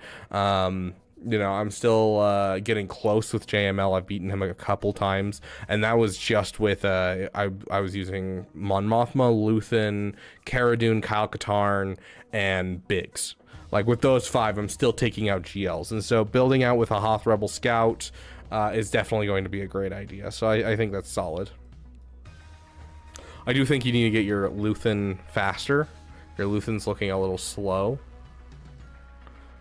You know, I'm still getting close with JML. I've beaten him a couple times, and that was just with I was using Mon Mothma, Luthen, Cara Dune, Kyle Katarn, and Biggs. Like, with those 5, I'm still taking out GLs, and so building out with a Hoth Rebel Scout is definitely going to be a great idea. So I think that's solid. I do think you need to get your Luthen faster. Your Luthen's looking a little slow.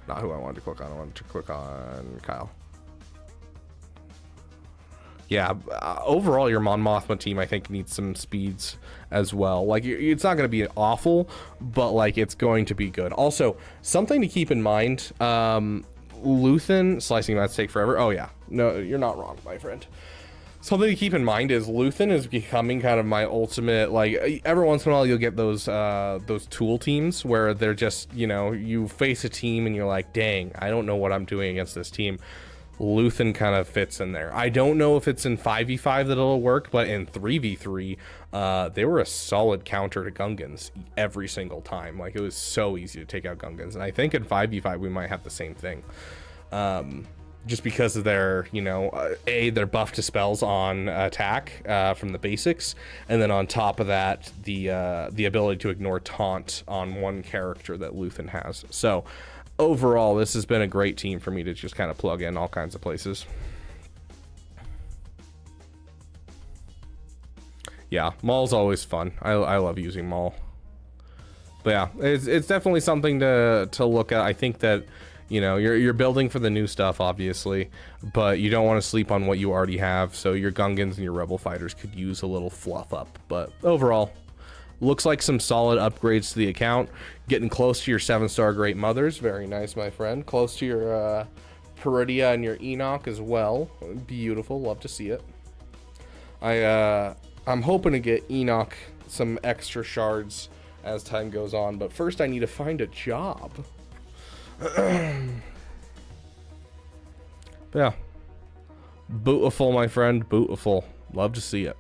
Not who I wanted to click on. I wanted to click on Kyle. Yeah, overall, your Mon Mothma team, I think, needs some speeds as well. Like, it's not going to be awful, but, like, it's going to be good. Also, something to keep in mind, Luthen, slicing mats take forever. Oh, yeah. No, you're not wrong, my friend. Something to keep in mind is Luthen is becoming kind of my ultimate, like, every once in a while you'll get those tool teams where they're just, you know, you face a team and you're like, dang, I don't know what I'm doing against this team. Luthen kind of fits in there. I don't know if it's in 5v5 that it'll work, but in 3v3, they were a solid counter to Gungans every single time. Like, it was so easy to take out Gungans. And I think in 5v5 we might have the same thing. Just because of their, you know, their buff to spells on attack from the basics, and then on top of that, the ability to ignore taunt on one character that Luthen has. So overall, this has been a great team for me to just kind of plug in all kinds of places. Yeah, Maul's always fun. I love using Maul. But yeah, it's definitely something to look at. I think that, you know, you're building for the new stuff, obviously, but you don't want to sleep on what you already have. So your Gungans and your Rebel fighters could use a little fluff up. But overall, looks like some solid upgrades to the account. Getting close to your 7-star Great Mothers. Very nice, my friend. Close to your Peridia and your Enoch as well. Beautiful. Love to see it. I'm hoping to get Enoch some extra shards as time goes on. But first, I need to find a job. Yeah, beautiful, my friend, beautiful. Love to see it.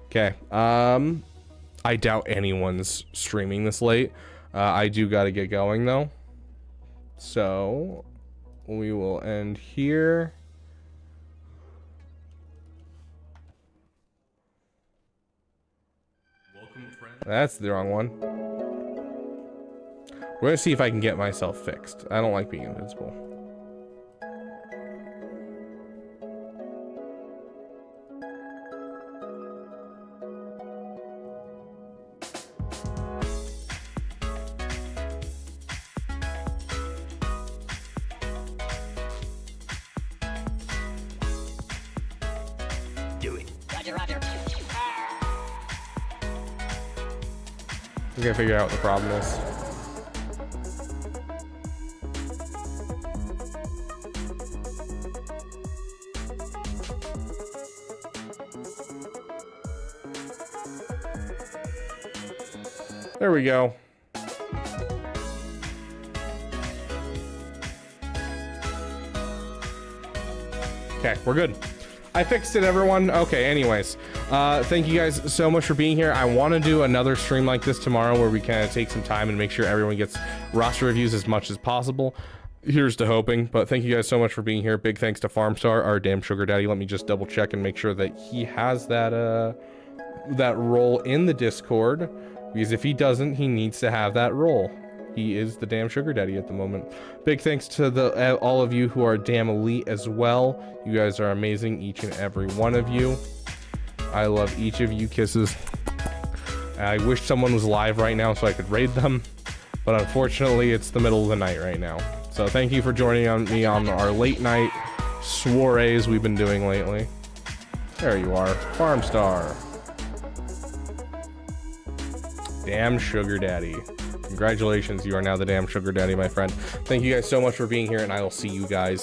Okay, I doubt anyone's streaming this late. I do got to get going though, so we will end here. Welcome, friend. That's the wrong one. We're gonna see if I can get myself fixed. I don't like being invincible. Do it. Roger, Roger. We gotta figure out what the problem is. There we go. Okay, we're good. I fixed it, everyone. Okay, anyways. Thank you guys so much for being here. I want to do another stream like this tomorrow where we kind of take some time and make sure everyone gets roster reviews as much as possible. Here's to hoping. But thank you guys so much for being here. Big thanks to Farmstar, our damn sugar daddy. Let me just double check and make sure that he has that that role in the Discord, because if he doesn't, he needs to have that role. He is the damn sugar daddy at the moment. Big thanks to all of you who are damn elite as well. You guys are amazing, each and every one of you. I love each of you. Kisses. I wish someone was live right now so I could raid them, but unfortunately it's the middle of the night right now. So thank you for joining me on our late night soirees we've been doing lately. There you are, Farmstar. Damn sugar daddy. Congratulations, you are now the damn sugar daddy, my friend. Thank you guys so much for being here, and I will see you guys